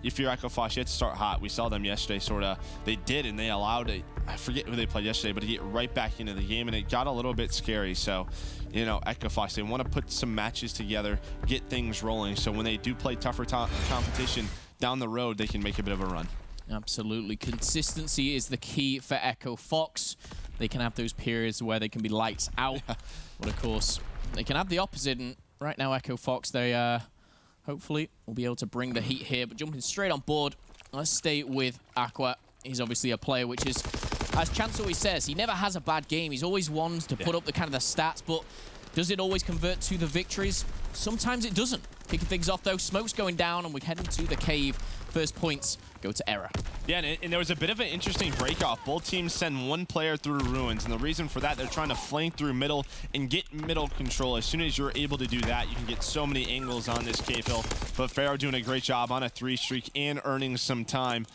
if you're Echo Fox, you have to start hot. We saw them yesterday, sort of. They did, and they allowed it. I forget who they played yesterday, but to get right back into the game, and it got a little bit scary. So, you know, Echo Fox, they want to put some matches together, get things rolling. So when they do play tougher competition down the road, they can make a bit of a run. Absolutely. Consistency is the key for Echo Fox. They can have those periods where they can be lights out. But of course, they can have the opposite. And right now, Echo Fox, they hopefully will be able to bring the heat here. But jumping straight on board, let's stay with Aqua. He's obviously a player which is, as Chance always says, he never has a bad game. He's always ones to put up the kind of the stats, but does it always convert to the victories? Sometimes it doesn't. Kicking things off though, smoke's going down, and we're heading to the cave. First points go to eRa. Yeah, and there was a bit of an interesting break-off. Both teams send one player through ruins, and the reason for that, they're trying to flank through middle and get middle control. As soon as you're able to do that, you can get so many angles on this cave hill. But Pharaoh doing a great job on a 3 streak and earning some time.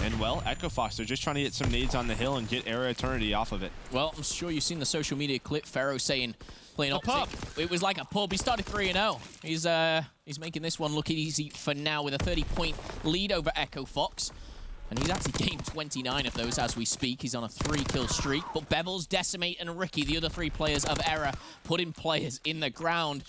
And, well, Echo Fox, they're just trying to get some nades on the hill and get eRa Eternity off of it. Well, I'm sure you've seen the social media clip, Pharaoh saying, playing optic. It was like a pub. He started 3-0. He's making this one look easy for now with a 30-point lead over Echo Fox. And he's actually gained 29 of those as we speak. He's on a 3-kill streak. But Bevels, Decimate, and Ricky, the other 3 players of eRa, putting players in the ground.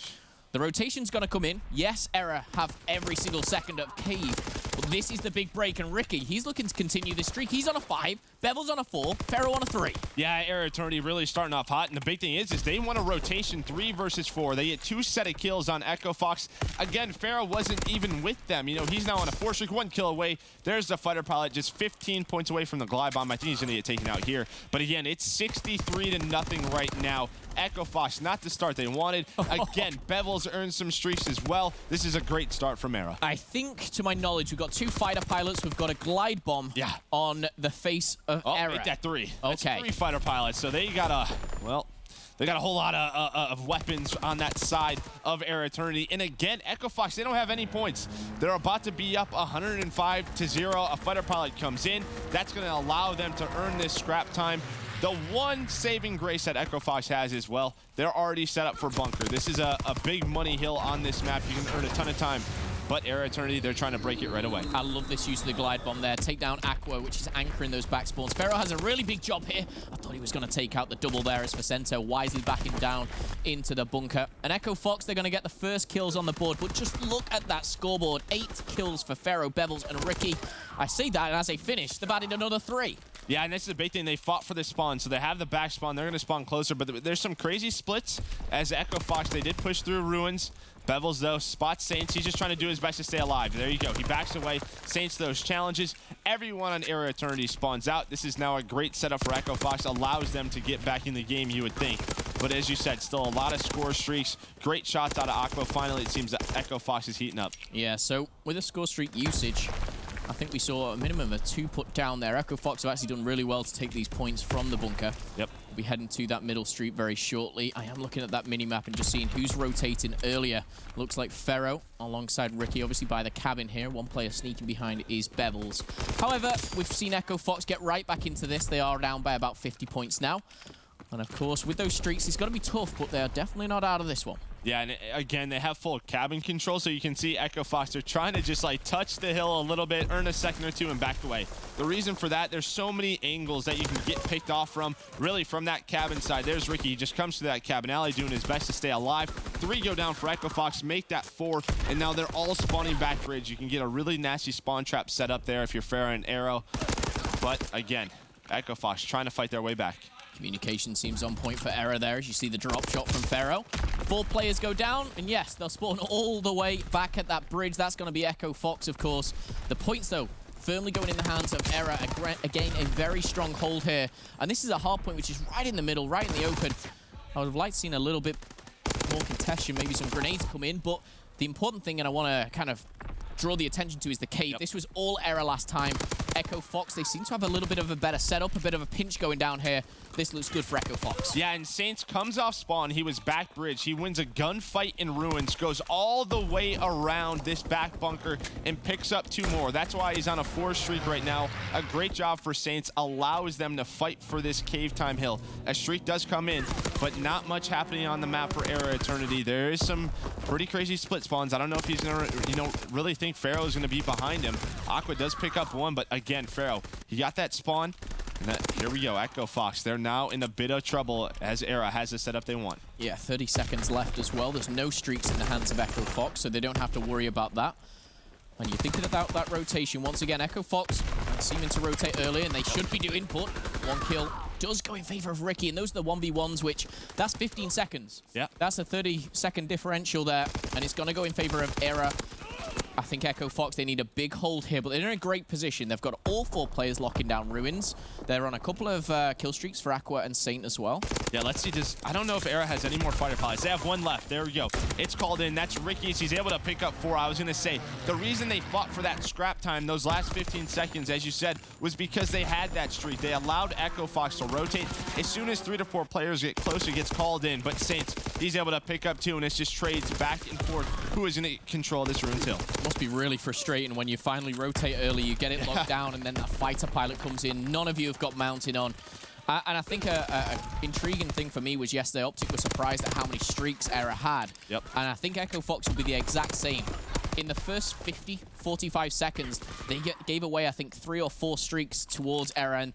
The rotation's going to come in. Yes, eRa have every single second of cave. But this is the big break. And Ricky, he's looking to continue this streak. He's on a 5. Bevel's on a 4. Pharaoh on a 3. Yeah, eRa Eternity really starting off hot. And the big thing is they want a rotation 3 versus 4. They get 2 set of kills on Echo Fox. Again, Pharaoh wasn't even with them. You know, he's now on a 4 streak, 1 kill away. There's the fighter pilot just 15 points away from the glide bomb. I think he's going to get taken out here. But again, it's 63-0 right now. Echo Fox, not the start they wanted. Again, Bevels earned some streaks as well. This is a great start from eRa. I think, to my knowledge, we've got 2 fighter pilots. We've got a glide bomb on the face of eRa. Make that 3. Okay. That's 3 fighter pilots. So they got a, well, they got a whole lot of weapons on that side of eRa Eternity. And again, Echo Fox, they don't have any points. They're about to be up 105-0. A fighter pilot comes in. That's going to allow them to earn this scrap time. The one saving grace that Echo Fox has is, well, they're already set up for bunker. This is a big money hill on this map. You can earn a ton of time. But eRa Eternity, they're trying to break it right away. I love this use of the glide bomb there. Take down Aqua, which is anchoring those back spawns. Pharaoh has a really big job here. I thought he was going to take out the double there as Vicento wisely backing down into the bunker. And Echo Fox, they're going to get the first kills on the board. But just look at that scoreboard. 8 kills for Pharaoh, Bevels, and Ricky. I see that, and as they finish, they've added another 3. Yeah, and this is the big thing. They fought for the spawn, so they have the back spawn. They're going to spawn closer, but there's some crazy splits as Echo Fox. They did push through ruins. Bevels, though, spots Saints. He's just trying to do his best to stay alive. There you go. He backs away. Saints those challenges. Everyone on eRa Eternity spawns out. This is now a great setup for Echo Fox. Allows them to get back in the game, you would think. But as you said, still a lot of score streaks. Great shots out of Aqua. Finally, it seems that Echo Fox is heating up. Yeah, so with a score streak usage, I think we saw a minimum of 2 put down there. Echo Fox have actually done really well to take these points from the bunker. Yep. We'll be heading to that middle street very shortly. I am looking at that mini-map and just seeing who's rotating earlier. Looks like Pharaoh alongside Ricky, obviously by the cabin here. One player sneaking behind is Bevels. However, we've seen Echo Fox get right back into this. They are down by about 50 points now. And of course, with those streaks, it's going to be tough, but they are definitely not out of this one. Yeah, and again, they have full cabin control, so you can see Echo Fox, they're trying to just like touch the hill a little bit, earn a second or 2, and back away. The reason for that, there's so many angles that you can get picked off from, really from that cabin side. There's Ricky, he just comes to that cabin alley doing his best to stay alive. 3 go down for Echo Fox, make that 4, and now they're all spawning back bridge. You can get a really nasty spawn trap set up there if you're Pharaoh and Arrow. But again, Echo Fox trying to fight their way back. Communication seems on point for eRa there, as you see the drop shot from Pharaoh. 4 players go down, and yes, they'll spawn all the way back at that bridge. That's going to be Echo Fox, of course. The points, though, firmly going in the hands of eRa. Again, a very strong hold here. And this is a hard point, which is right in the middle, right in the open. I would have liked to seen a little bit more contention, maybe some grenades come in, but the important thing, and I want to kind of draw the attention to, is the cave. Yep. This was all eRa last time. Echo Fox, they seem to have a little bit of a better setup, a bit of a pinch going down here. This looks good for Echo Fox. Yeah, and Saints comes off spawn. He was back bridge. He wins a gunfight in ruins, goes all the way around this back bunker and picks up 2 more. That's why he's on a 4 streak right now. A great job for Saints. Allows them to fight for this cave time hill. A streak does come in. but not much happening on the map for Era Eternity. There is some pretty crazy split spawns. I don't know if he's gonna, really think Pharaoh is gonna be behind him. Aqua does pick up one, but again, Pharaoh, he got that spawn. And here we go, Echo Fox. They're now in a bit of trouble as Era has the setup they want. Yeah, 30 seconds left as well. There's no streaks in the hands of Echo Fox, so they don't have to worry about that. And you're thinking about that rotation. Once again, Echo Fox seeming to rotate early, and they should be doing put. One kill does go in favor of Ricky, and those are the 1v1s, which that's 15 seconds. Yeah. That's a 30-second differential there, and it's going to go in favor of Era. I think Echo Fox, they need a big hold here, but they're in a great position. They've got all 4 players locking down Ruins. They're on a couple of kill streaks for Aqua and Saint as well. Yeah, let's see this. I don't know if Era has any more fighter pilots. They have one left. There we go. It's called in. That's Ricky's. He's able to pick up 4. I was going to say, the reason they fought for that scrap time, those last 15 seconds, as you said, was because they had that streak. They allowed Echo Fox to rotate. As soon as 3 to 4 players get closer, gets called in. But Saints, he's able to pick up 2, and it's just trades back and forth. Who is going to control this Ruins hill? Must be really frustrating when you finally rotate early, you get it locked down, and then that fighter pilot comes in. None of you have got mounted on. And I think a intriguing thing for me was yesterday, Optic was surprised at how many streaks Era had. Yep. And I think Echo Fox will be the exact same. In the first 50, 45 seconds, they gave away, I think, 3 or 4 streaks towards Era. And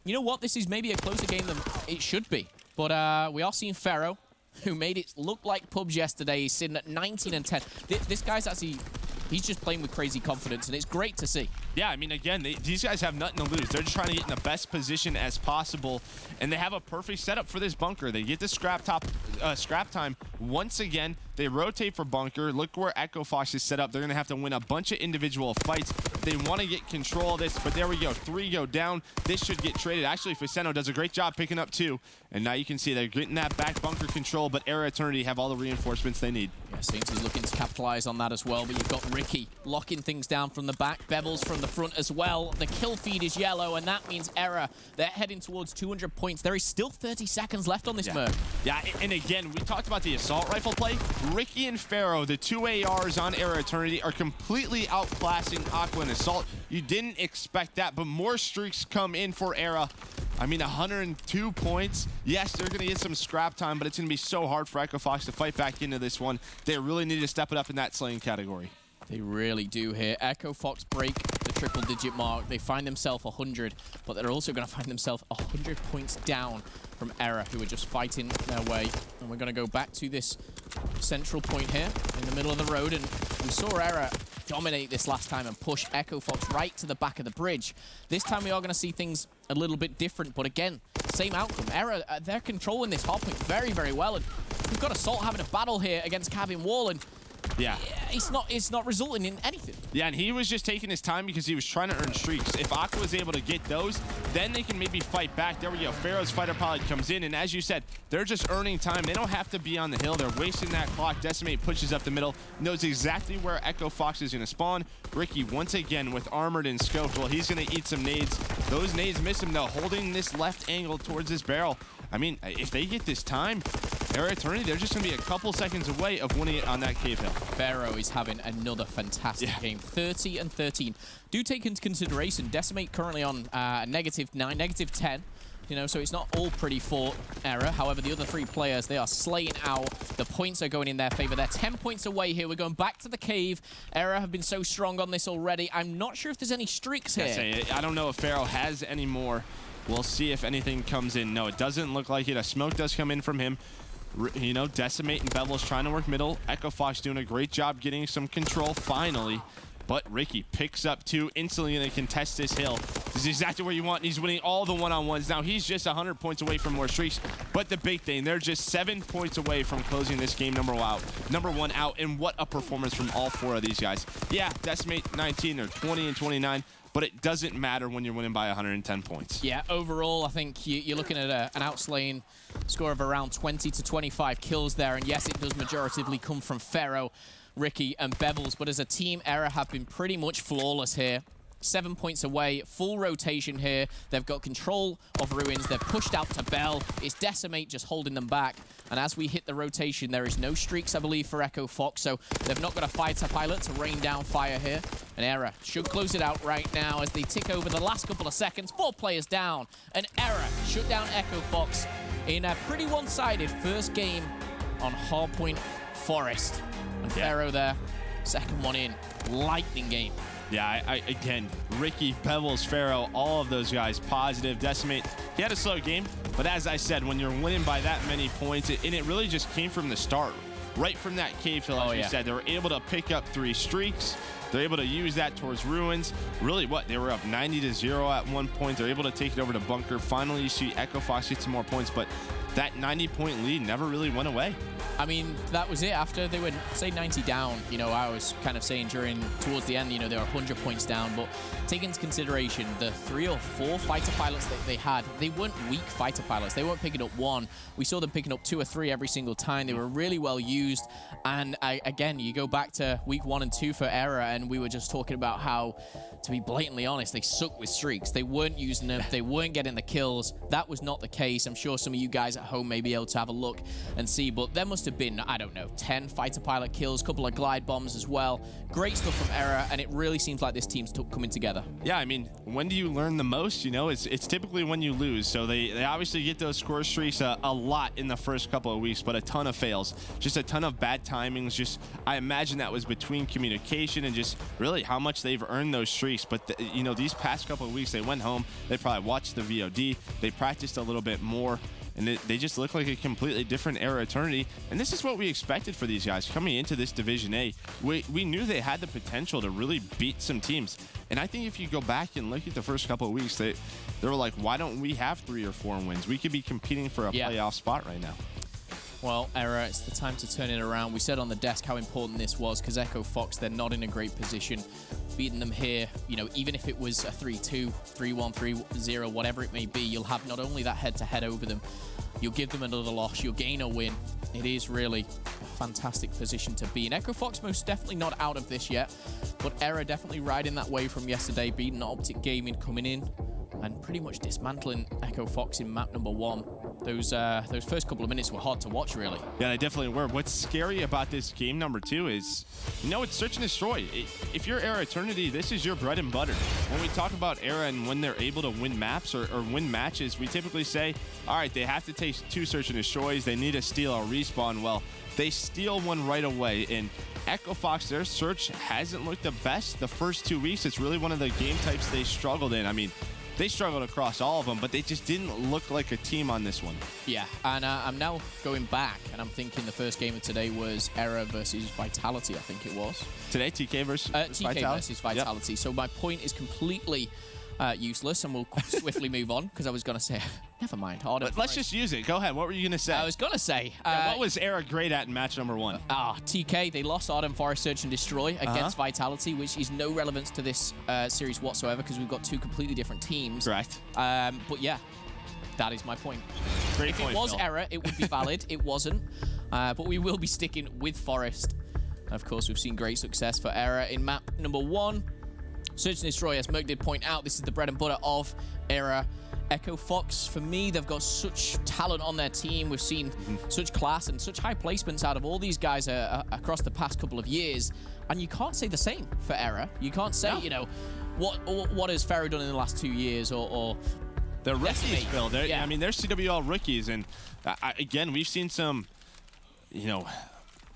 you know what? This is maybe a closer game than it should be. But we are seeing Pharaoh, who made it look like pubs yesterday. He's sitting at 19 and 10. This guy's actually... He's just playing with crazy confidence, and it's great to see. Yeah, I mean, again, these guys have nothing to lose. They're just trying to get in the best position as possible, and they have a perfect setup for this bunker. They get the scrap time once again. They rotate for bunker. Look where Echo Fox is set up. They're going to have to win a bunch of individual fights. They want to get control of this, but there we go. 3 go down. This should get traded. Actually, Faceno does a great job picking up 2, and now you can see they're getting that back bunker control, but Era Eternity have all the reinforcements they need. Yeah, Saints is looking to capitalize on that as well, but you've got Ricky locking things down from the back, Bevels from the front as well. The kill feed is yellow, and that means Era, they're heading towards 200 points. There is still 30 seconds left on this Merc. Yeah, and again, we talked about the assault rifle play. Ricky and Pharaoh, the 2 ARs on Era Eternity, are completely outclassing Aqua and Assault. You didn't expect that, but more streaks come in for Era. I mean, 102 points. Yes, they're going to get some scrap time, but it's going to be so hard for Echo Fox to fight back into this one. They really need to step it up in that slaying category. They really do here. Echo Fox break the triple-digit mark. They find themselves 100, but they're also going to find themselves 100 points down from Era, who are just fighting their way. And we're going to go back to this central point here in the middle of the road, and we saw Era dominate this last time and push Echo Fox right to the back of the bridge. This time we are going to see things a little bit different, but again, same outcome. Era, they're controlling this hardpoint very, very well, and we've got Assault having a battle here against Cabin Wall, and yeah, it's not resulting in anything. Yeah, and he was just taking his time because he was trying to earn streaks. If Aqua was able to get those, then they can maybe fight back. There we go. Pharaoh's fighter pilot comes in, and as you said, they're just earning time. They don't have to be on the hill. They're wasting that clock. Decimate pushes up the middle, knows exactly where Echo Fox is going to spawn. Ricky, once again, with armored and scoped. Well, he's going to eat some nades. Those nades miss him, though, holding this left angle towards this barrel. I mean, if they get this time, Era Eternity, they're just going to be a couple seconds away of winning it on that cave hill. Pharaoh is having another fantastic game. 30 and 13. Do take into consideration, Decimate currently on -9, -10. You know, so it's not all pretty for Era. However, the other 3 players, they are slaying out. The points are going in their favor. They're 10 points away here. We're going back to the cave. Era have been so strong on this already. I'm not sure if there's any streaks here. I don't know if Pharaoh has any more. We'll see if anything comes in. No, it doesn't look like it. A smoke does come in from him. You know, Decimate and Bevel's trying to work middle. Echo Fox doing a great job getting some control finally. But Ricky picks up 2 instantly, and they can test this hill. This is exactly where you want, and he's winning all the one-on-ones. Now, he's just 100 points away from more streaks. But the big thing, they're just 7 points away from closing this game number 1 out. And what a performance from all 4 of these guys. Yeah, Decimate 19 or 20 and 29. But it doesn't matter when you're winning by 110 points. Yeah, overall, I think you're looking at an outslaying score of around 20 to 25 kills there. And yes, it does majoritively come from Pharaoh, Ricky, and Bevels. But as a team, Era have been pretty much flawless here. 7 points away, full rotation here. They've got control of Ruins. They're pushed out to Bell. It's Decimate just holding them back. And as we hit the rotation, there is no streaks, I believe, for Echo Fox. So they've not got a fighter pilot to rain down fire here. And Era should close it out right now as they tick over the last couple of seconds. 4 players down. And Era shut down Echo Fox. in a pretty one-sided first game on hardpoint Forest. And Pharaoh there, second one in, lightning game. Yeah, again, Ricky, Pebbles, Pharaoh, all of those guys positive. Decimate, he had a slow game, but as I said, when you're winning by that many points, and it really just came from the start. Right from that cave fill, as you said, they were able to pick up 3 streaks. They're able to use that towards Ruins. Really, they were up 90-0 at one point. They're able to take it over to Bunker. Finally, you see Echo Fox get some more points, but that 90-point lead never really went away. I mean, that was it. After they were, say, 90 down, you know, I was kind of saying towards the end, you know, they were 100 points down. But take into consideration the 3 or 4 fighter pilots that they had, they weren't weak fighter pilots. They weren't picking up 1. We saw them picking up 2 or 3 every single time. They were really well used. And again, you go back to week 1 and 2 for eRa, and we were just talking about how, to be blatantly honest, they suck with streaks. They weren't using them. They weren't getting the kills. That was not the case. I'm sure some of you guys at home may be able to have a look and see, but there must have been, I don't know, 10 fighter pilot kills, a couple of glide bombs as well. Great stuff from eRa, and it really seems like this team's coming together. Yeah, I mean, when do you learn the most? You know, it's typically when you lose. So they obviously get those score streaks a lot in the first couple of weeks, but a ton of fails. Just a ton of bad timings. Just, I imagine that was between communication and just really how much they've earned those streaks. But, you know, these past couple of weeks, they went home. They probably watched the VOD. They practiced a little bit more. And they just look like a completely different eRa Eternity. And this is what we expected for these guys coming into this Division A. We knew they had the potential to really beat some teams. And I think if you go back and look at the first couple of weeks, they were like, why don't we have 3 or 4 wins? We could be competing for a playoff spot right now. Well, eRa, it's the time to turn it around. We said on the desk how important this was because Echo Fox, they're not in a great position. Beating them here, you know, even if it was a 3-2, 3-1, 3-0, whatever it may be, you'll have not only that head-to-head over them, you'll give them another loss, you'll gain a win. It is really a fantastic position to be in. Echo Fox most definitely not out of this yet, but eRa definitely riding that wave from yesterday, beating Optic Gaming, coming in and pretty much dismantling Echo Fox in map number 1. Those first couple of minutes were hard to watch, really. Yeah, they definitely were. What's scary about this game number 2 is, you know, it's search and destroy. If you're eRa Eternity, this is your bread and butter. When we talk about eRa and when they're able to win maps or win matches, we typically say, all right, they have to take 2 search and destroys. They need to steal a respawn. Well, they steal one right away. And Echo Fox, their search hasn't looked the best the first 2 weeks. It's really one of the game types they struggled in. I mean, they struggled across all of them, but they just didn't look like a team on this one. Yeah, and I'm now going back, and I'm thinking the first game of today was eRa versus Vitality, I think it was. Today, TK versus TK versus Vitality. Yep. So my point is completely useless, and we'll swiftly move on, because I was going to say, never mind. But let's just use it. Go ahead. What were you going to say? I was going to say... what was eRa great at in match number 1? TK, they lost Ardent Forest Search and Destroy against Vitality, which is no relevance to this series whatsoever, because we've got 2 completely different teams. Correct. But yeah, that is my point. Great if point, it was Phil. eRa, it would be valid. It wasn't. But we will be sticking with Forest. And of course, we've seen great success for eRa in map number 1. Search and Destroy, as Merc did point out, this is the bread and butter of eRa. Echo Fox, for me, they've got such talent on their team. We've seen such class and such high placements out of all these guys across the past couple of years. And you can't say the same for eRa. You can't say, you know, what has Pharaoh done in the last 2 years or the rookies, Phil. I mean, they're CWL rookies. And again, we've seen some, you know,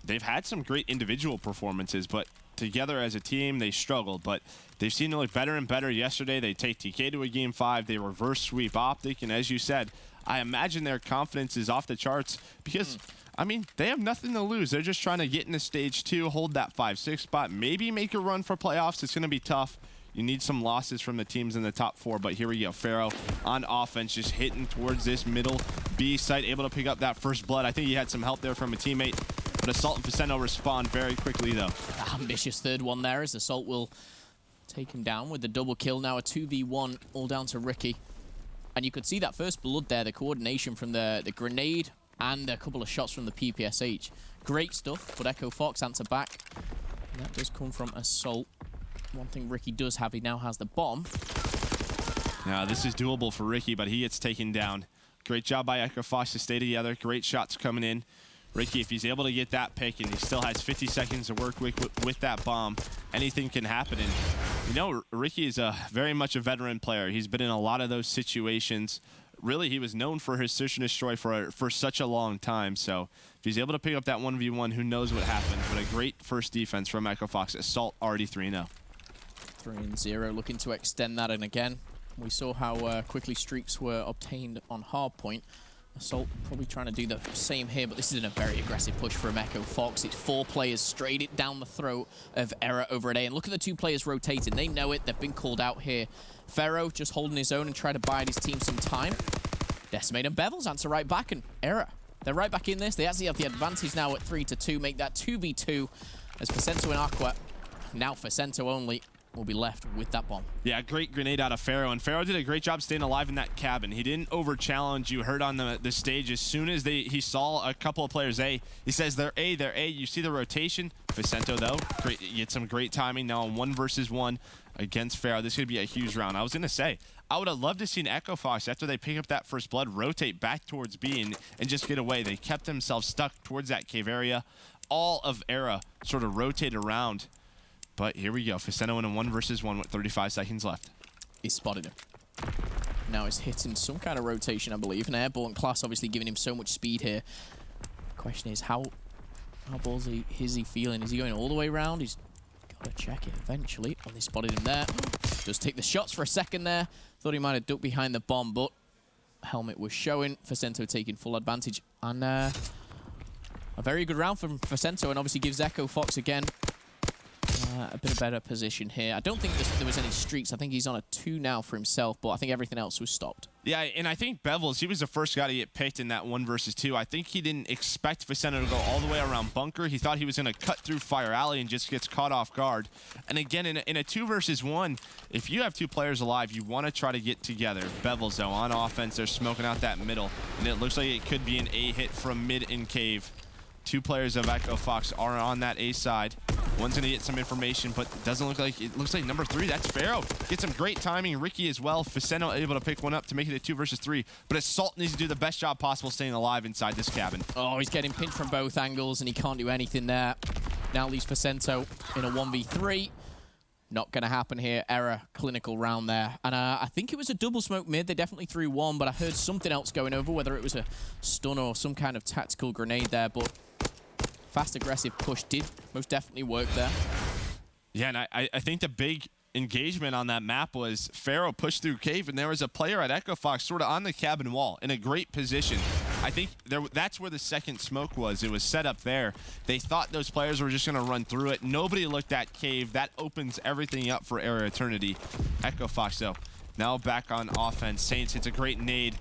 they've had some great individual performances, but together as a team, they struggled, but they've seen to look better and better. Yesterday, they take TK to a Game 5. They reverse sweep Optic, and as you said, I imagine their confidence is off the charts because, I mean, they have nothing to lose. They're just trying to get into Stage 2, hold that 5-6 spot, maybe make a run for playoffs. It's going to be tough. You need some losses from the teams in the top 4, but here we go. Pharaoh on offense, just hitting towards this middle B site, able to pick up that first blood. I think he had some help there from a teammate. But Assault and Facendo respond very quickly, though. Ambitious third one there as Assault will take him down with the double kill. Now a 2v1, all down to Ricky. And you could see that first blood there, the coordination from the grenade and a couple of shots from the PPSH. Great stuff, but Echo Fox answer back. And that does come from Assault. One thing Ricky does have, he now has the bomb. Now, this is doable for Ricky, but he gets taken down. Great job by Echo Fox to stay together. Great shots coming in. Ricky, if he's able to get that pick and he still has 50 seconds to work with that bomb, anything can happen. And, you know, Ricky is very much a veteran player. He's been in a lot of those situations. really he was known for his search and destroy for such a long time. So if he's able to pick up that 1v1, who knows what happens. But a great first defense from Echo Fox. Assault already 3-0. 3-0, looking to extend that. And again, we saw how quickly streaks were obtained on hardpoint. Assault probably trying to do the same here, but this is a very aggressive push from Echo Fox. It's 4 players straight it down the throat of eRa over at A. And look at the 2 players rotating. They know it. They've been called out here. Pharaoh just holding his own and trying to bide his team some time. Decimate and Bevels answer right back, and eRa, they're right back in this. They actually have the advantage now at 3-2, make that 2v2 as Facento and Aqua, now Facento only, will be left with that bomb. Yeah, great grenade out of Pharaoh, and Pharaoh did a great job staying alive in that cabin. He didn't over-challenge. You heard on the stage, as soon as he saw a couple of players A, he says they're A, they're A. You see the rotation. Facento, though, you get some great timing now on 1 versus 1 against Pharaoh. This is going to be a huge round. I was going to say, I would have loved to see Echo Fox, after they pick up that first blood, rotate back towards B and just get away. They kept themselves stuck towards that cave area. All of eRa sort of rotated around. But here we go. Facento in a 1 versus 1 with 35 seconds left. He spotted him. Now he's hitting some kind of rotation, I believe. An airborne class obviously giving him so much speed here. The question is, how ballsy is he feeling? Is he going all the way around? He's got to check it eventually. Oh, they spotted him there. Just take the shots for a second there. Thought he might have ducked behind the bomb, but helmet was showing. Facento taking full advantage. And a very good round from Facento, and obviously gives Echo Fox again a bit of better position here. I don't think there was any streaks. I think he's on a 2 now for himself, but I think everything else was stopped. Yeah, and I think Bevels, he was the first guy to get picked in that 1 versus 2. I think he didn't expect Facento to go all the way around bunker. He thought he was going to cut through fire alley and just gets caught off guard. And again, in a 2 versus 1, if you have 2 players alive, you want to try to get together. Bevels, though, on offense, they're smoking out that middle, and it looks like it could be an A hit from mid and cave. 2 players of Echo Fox are on that A side. One's going to get some information, but it doesn't look like it. Looks like number 3, that's Pharaoh. Get some great timing. Ricky as well. Facento able to pick one up to make it a 2 versus 3. But Assault needs to do the best job possible staying alive inside this cabin. Oh, he's getting pinched from both angles, and he can't do anything there. Now leaves Facento in a 1v3. Not going to happen here. eRa, clinical round there. And I think it was a double smoke mid. They definitely threw 1, but I heard something else going over, whether it was a stun or some kind of tactical grenade there. But fast, aggressive push did most definitely work there. Yeah, and I think the big engagement on that map was Pharaoh pushed through cave, and there was a player at Echo Fox sort of on the cabin wall in a great position. I think that's where the second smoke was. It was set up there. They thought those players were just going to run through it. Nobody looked at cave. That opens everything up for eRa Eternity. Echo Fox, though, now back on offense. Saints hits a great nade.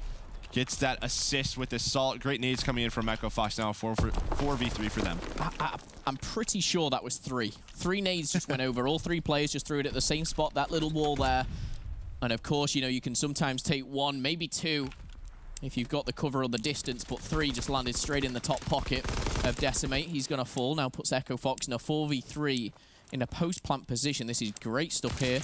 Gets that assist with Assault. Great nades coming in from Echo Fox now. 4v3 for them. I'm pretty sure that was 3. 3 nades just went over. All 3 players just threw it at the same spot, that little wall there. And of course, you know, you can sometimes take 1, maybe 2, if you've got the cover or the distance, but 3 just landed straight in the top pocket of Decimate. He's going to fall. Now puts Echo Fox in a 4v3 in a post-plant position. This is great stuff here,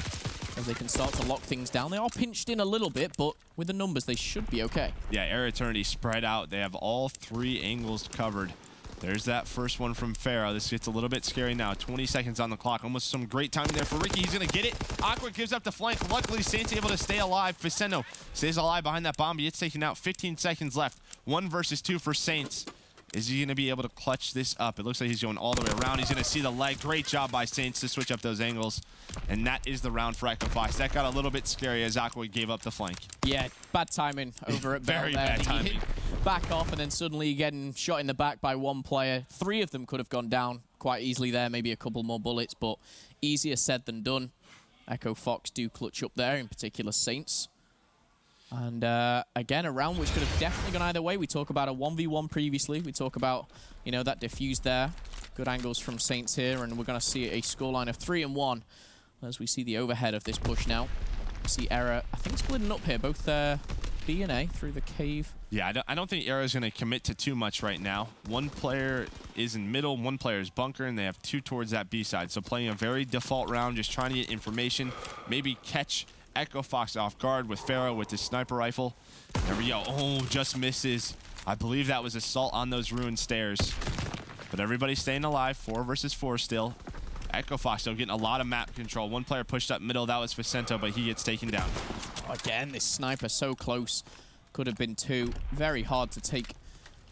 as they can start to lock things down. They are pinched in a little bit, but with the numbers, they should be okay. Yeah, eRa Eternity spread out. They have all 3 angles covered. There's that first one from Pharaoh. This gets a little bit scary now. 20 seconds on the clock. Almost some great timing there for Ricky. He's going to get it. Aqua gives up the flank. Luckily, Saints able to stay alive. Facento stays alive behind that bomb. He gets taken out. 15 seconds left. 1 versus 2 for Saints. Is he going to be able to clutch this up? It looks like he's going all the way around. He's going to see the leg. Great job by Saints to switch up those angles. And that is the round for Echo Fox. That got a little bit scary as Aqua gave up the flank. Yeah, bad timing over at Very bad timing. Back off, and then suddenly getting shot in the back by 1 player. 3 of them could have gone down quite easily there. Maybe a couple more bullets, but easier said than done. Echo Fox do clutch up there, in particular Saints. And again, a round which could have definitely gone either way. We talk about a 1v1 previously. We talk about, you know, that diffuse there. Good angles from Saints here, and we're going to see a scoreline of 3-1 as we see the overhead of this push now. We see eRa, I think, splitting up here, both B and A through the cave. Yeah, I don't think eRa is going to commit to too much right now. 1 player is in middle, 1 player is bunker, and they have 2 towards that B side. So playing a very default round, just trying to get information, maybe catch Echo Fox off guard with Pharaoh with his sniper rifle. There we go. Oh, just misses. I believe that was Assault on those ruined stairs. But everybody's staying alive. 4 versus 4 still. Echo Fox, though, getting a lot of map control. 1 player pushed up middle. That was Facento, but he gets taken down. Again, this sniper so close Could have been 2. Very hard to take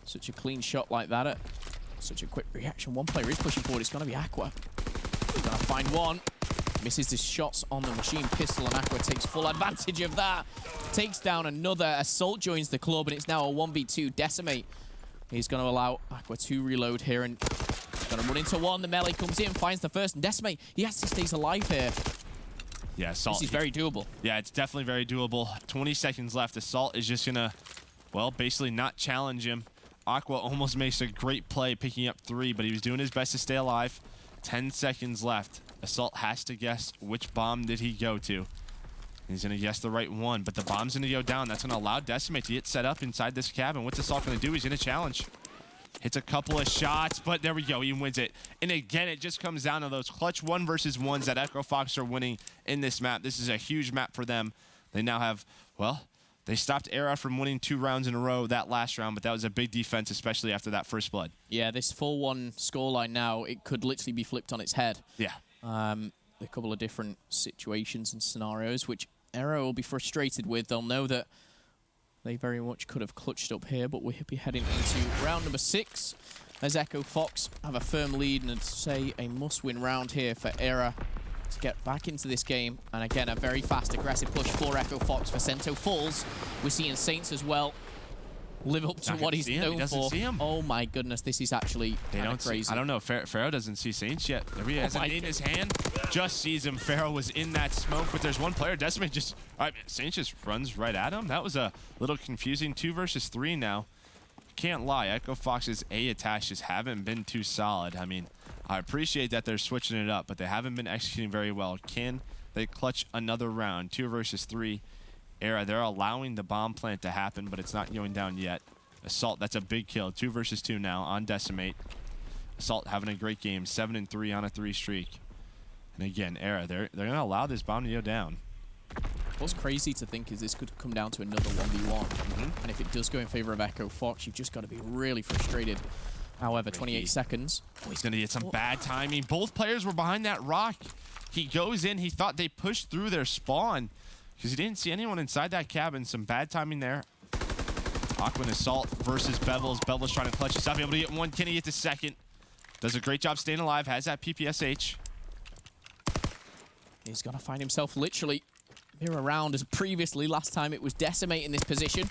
such a clean shot like that at such a quick reaction. One player is pushing forward. It's going to be Aqua. He's going to find one. Misses his shots on the machine pistol, and Aqua takes full advantage of that. Takes down another. Assault joins the club, and it's now a 1v2 Decimate. He's going to allow Aqua to reload here, and going to run into one. The melee comes in, finds the first, and Decimate, he actually stays alive here. Yeah, Assault. This is very doable. Yeah, it's definitely very doable. 20 seconds left. Assault is just going to, well, basically not challenge him. Aqua almost makes a great play picking up 3, but he was doing his best to stay alive. 10 seconds left. Assault has to guess which bomb did he go to. He's going to guess the right one, but the bomb's going to go down. That's going to allow Decimate to get set up inside this cabin. What's Assault going to do? He's going to challenge. Hits a couple of shots, but there we go. He wins it. And again, it just comes down to those clutch 1 versus 1s that Echo Fox are winning in this map. This is a huge map for them. They now have, well, they stopped eRa from winning 2 rounds in a row that last round, but that was a big defense, especially after that first blood. Yeah, this 4-1 scoreline now, it could literally be flipped on its head. Yeah. A couple of different situations and scenarios, which eRa will be frustrated with. They'll know that they very much could have clutched up here, but we'll be heading into round number 6 as Echo Fox have a firm lead, and I'd say a must-win round here for eRa to get back into this game. And again, a very fast, aggressive push for Echo Fox. Vicento falls. We're seeing Saints as well live up to what he's known for. Oh my goodness, this is actually kind of crazy. I don't know. Pharaoh doesn't see Saints yet. There he has it in his hand. Just sees him. Pharaoh was in that smoke, but there's one player. Decimate just, Saints just runs right at him. That was a little confusing. 2 versus 3 now. Can't lie. Echo Fox's A attacks just haven't been too solid. I mean, I appreciate that they're switching it up, but they haven't been executing very well. Can they clutch another round? 2 versus 3. eRa, they're allowing the bomb plant to happen, but it's not going down yet. Assault, that's a big kill. 2 versus 2 now on Decimate. Assault having a great game. 7-3 on a 3 streak. And again, eRa, they're going to allow this bomb to go down. What's crazy to think is this could come down to another 1v1. And if it does go in favor of Echo Fox, you've just got to be really frustrated. However, 28 seconds. Oh, he's going to get some bad timing. Both players were behind that rock. He goes in. He thought they pushed through their spawn because he didn't see anyone inside that cabin. Some bad timing there. Aqua and Assault versus Bevels. Bevels trying to clutch. He's not able to get one. Can he get the second? Does a great job staying alive. Has that PPSH. He's going to find himself literally mirror around as previously. Last time it was Decimate in this position.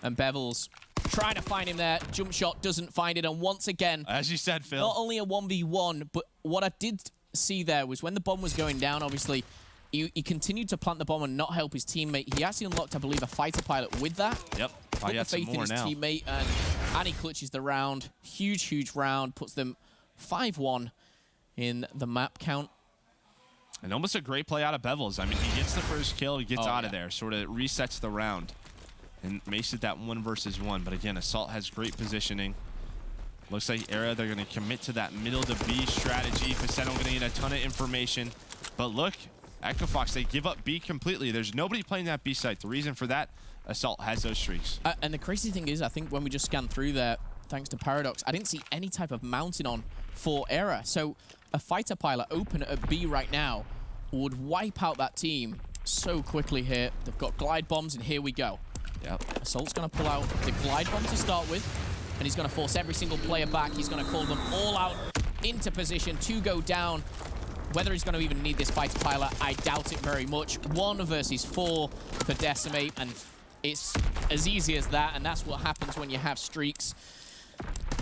And Bevels trying to find him there. Jump shot doesn't find it. And once again, as you said, Phil, not only a 1v1, but what I did see there was when the bomb was going down, obviously, he continued to plant the bomb and not help his teammate. He actually unlocked, I believe, a fighter pilot with that. Yep. Put the faith in his teammate, and he clutches the round. Huge, huge round. Puts them 5-1 in the map count. And almost a great play out of Bevels. I mean, he gets the first kill, he gets out of there, sort of resets the round. And makes it that 1 versus 1. But again, Assault has great positioning. Looks like eRa, they're going to commit to that middle to B strategy. Vicento going to get a ton of information. But look, Echo Fox, they give up B completely. There's nobody playing that B site. The reason for that, Assault has those streaks. And the crazy thing is, I think when we just scanned through there, thanks to Paradox, I didn't see any type of mounting on for eRa. So a fighter pilot open at B right now would wipe out that team so quickly here. They've got glide bombs, and here we go. Yep. Assault's going to pull out the glide bomb to start with, and he's going to force every single player back. He's going to call them all out into position to go down. Whether he's going to even need this fighter pilot, I doubt it very much. 1 versus 4 for Decimate, and it's as easy as that, and that's what happens when you have streaks.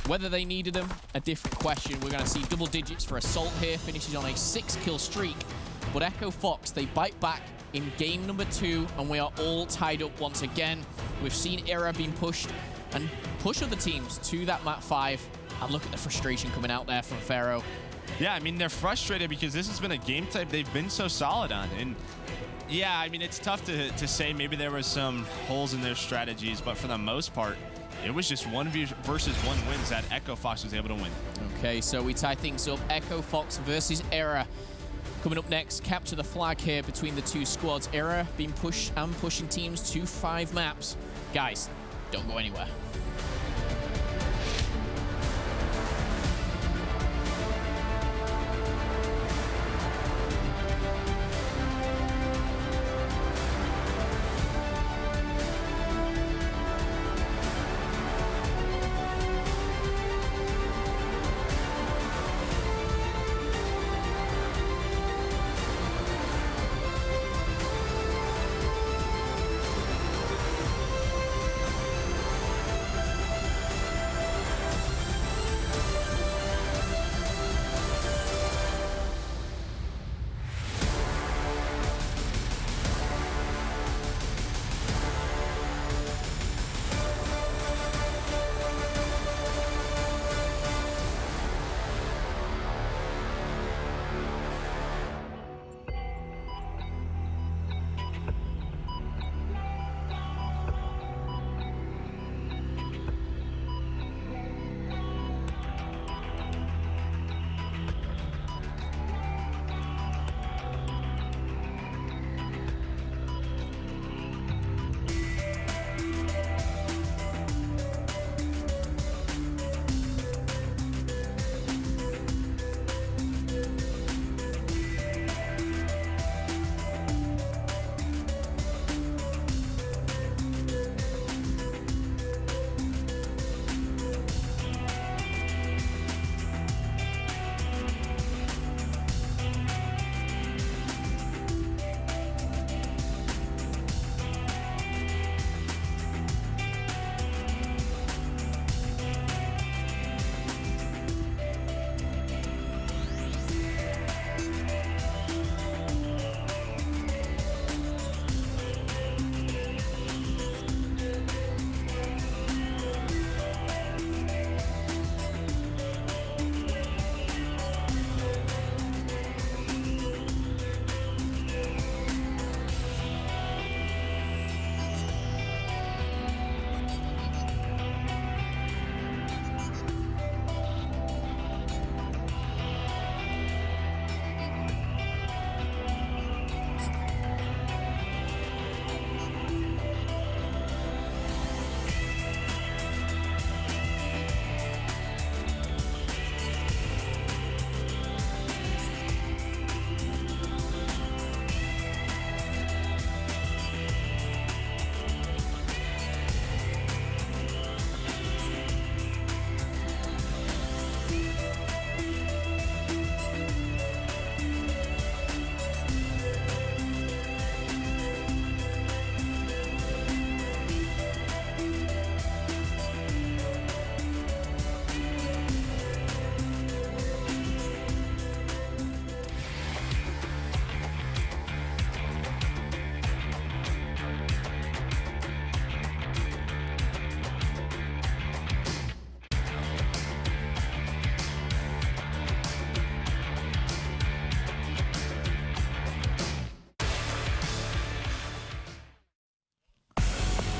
Whether they needed them, a different question. We're going to see double digits for Assault here, finishes on a 6-kill streak. But Echo Fox, they bite back in game number 2, and we are all tied up once again. We've seen eRa being pushed and push other teams to that map 5. And look at the frustration coming out there from Pharaoh. Yeah, I mean, they're frustrated because this has been a game type they've been so solid on. And yeah, I mean, it's tough to say maybe there was some holes in their strategies, but for the most part, it was just 1 versus 1 wins that Echo Fox was able to win. Okay, so we tie things up. Echo Fox versus eRa. Coming up next, capture the flag here between the 2 squads. eRa being pushed and pushing teams to 5 maps. Guys, don't go anywhere.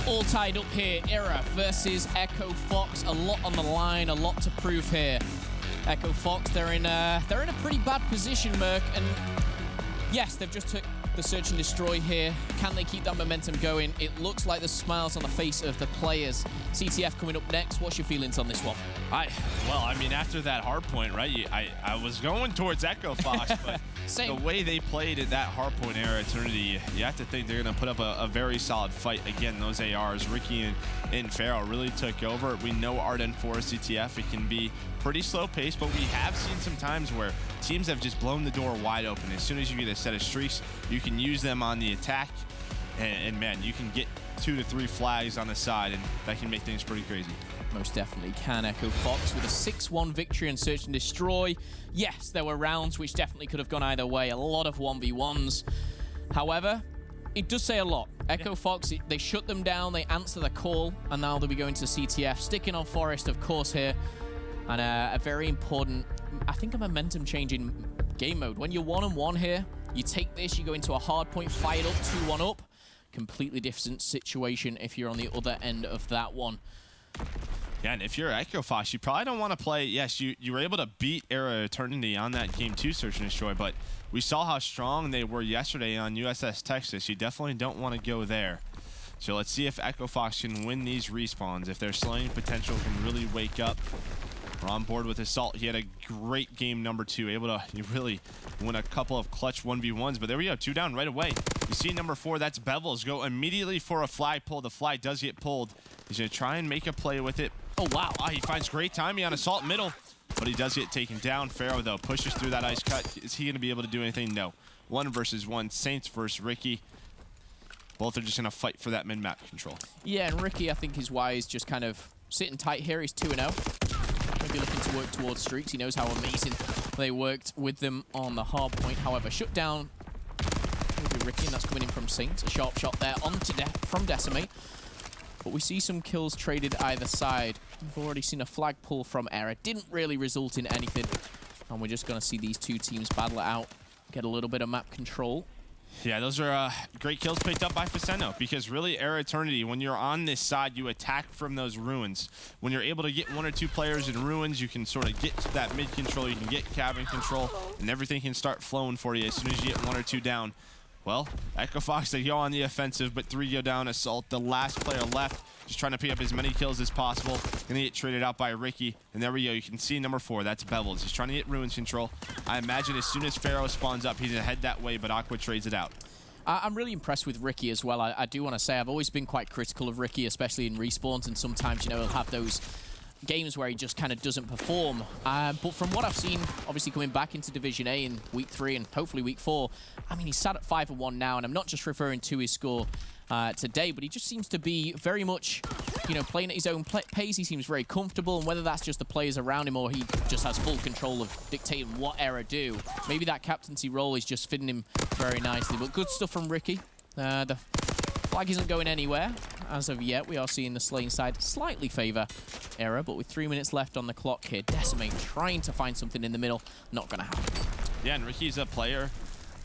All tied up here. eRa versus Echo Fox. A lot on the line, a lot to prove here. Echo Fox, they're in a pretty bad position, Merc, and yes, they've just took the search and destroy here. Can they keep that momentum going? It looks like the smiles on the face of the players. CTF coming up next. What's your feelings on this one? Well, I mean, after that hard point, right? I was going towards Echo Fox, but the way they played at that hard point era Eternity, you have to think they're going to put up a very solid fight. Again, those ARs, Ricky and Pharaoh really took over. We know Arden for CTF, it can be pretty slow pace, but we have seen some times where teams have just blown the door wide open. As soon as you get a set of streaks, you can use them on the attack, and man, you can get 2 to 3 flags on the side, and that can make things pretty crazy. Most definitely can. Echo Fox with a 6-1 victory on Search and Destroy. Yes, there were rounds which definitely could have gone either way. A lot of 1v1s. However, it does say a lot. Echo Fox, they shut them down, they answer the call, and now they'll be going to CTF. Sticking on Forest, of course, here. And a very important, I think, a momentum-changing game mode. When you're 1-on-1 here, you take this, you go into a hard point, fight up, 2-1 up. Completely different situation if you're on the other end of that one. Yeah, and if you're Echo Fox, you probably don't want to play. Yes, you were able to beat eRa Eternity on that Game 2 Search and Destroy, but we saw how strong they were yesterday on USS Texas. You definitely don't want to go there. So let's see if Echo Fox can win these respawns. If their slaying potential can really wake up. We're on board with Assault. He had a great game number 2, able to really win a couple of clutch 1v1s. But there we go, 2 down right away. You see number 4, that's Bevels, go immediately for a flag pull. The flag does get pulled. He's going to try and make a play with it. Oh, wow. He finds great timing on Assault middle, but he does get taken down. Pharaoh, though, pushes through that ice cut. Is he going to be able to do anything? No. 1 versus 1, Saints versus Ricky. Both are just going to fight for that mid-map control. Yeah, and Ricky, I think, is wise, just kind of sitting tight here. He's 2-0. Maybe looking to work towards streaks. He knows how amazing they worked with them on the hard point. However, shut down will be Ricky, and that's coming in from Saints. A sharp shot there onto from Decimate. But we see some kills traded either side. We've already seen a flag pull from eRa. Didn't really result in anything. And we're just going to see these two teams battle it out, get a little bit of map control. Yeah, those are great kills picked up by Faceno, because really, eRa Eternity, when you're on this side, you attack from those ruins. When you're able to get 1 or 2 players in ruins, you can sort of get to that mid control, you can get cabin control, and everything can start flowing for you as soon as you get 1 or 2 down. Well, Echo Fox, they go on the offensive, but 3 go down. Assault, the last player left, just trying to pick up as many kills as possible. Gonna get traded out by Ricky, and there we go. You can see number 4, that's Bevels. He's trying to get ruins control. I imagine as soon as Pharaoh spawns up, he's gonna head that way, but Aqua trades it out. I'm really impressed with Ricky as well. I do want to say I've always been quite critical of Ricky, especially in respawns, and sometimes, you know, he'll have those games where he just kind of doesn't perform. But from what I've seen, obviously coming back into Division A in Week 3 and hopefully Week 4, I mean, he's sat at 5-1 now, and I'm not just referring to his score today, but he just seems to be very much, you know, playing at his own pace. He seems very comfortable, and whether that's just the players around him or he just has full control of dictating what eRa do, maybe that captaincy role is just fitting him very nicely. But good stuff from Ricky. The flag isn't going anywhere as of yet. We are seeing the slaying side slightly favor eRa, but with 3 minutes left on the clock here, Decimate trying to find something in the middle. Not going to happen. Yeah, and Ricky's a player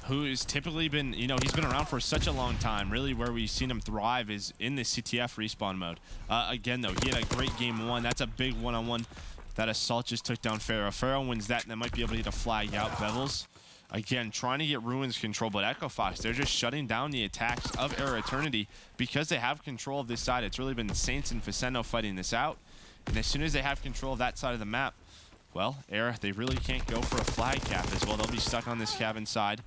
who's typically been, you know, he's been around for such a long time. Really, where we've seen him thrive is in the CTF respawn mode. Again, though, he had a great game 1. That's a big one-on-one that Assault just took down Pharaoh. Pharaoh wins that, and they might be able to get a flag out. Bevels, again, trying to get ruins control, but Echo Fox, they're just shutting down the attacks of eRa Eternity because they have control of this side. It's really been Saints and Faceno fighting this out, and as soon as they have control of that side of the map, well, eRa, they really can't go for a flag cap as well. They'll be stuck on this cabin side.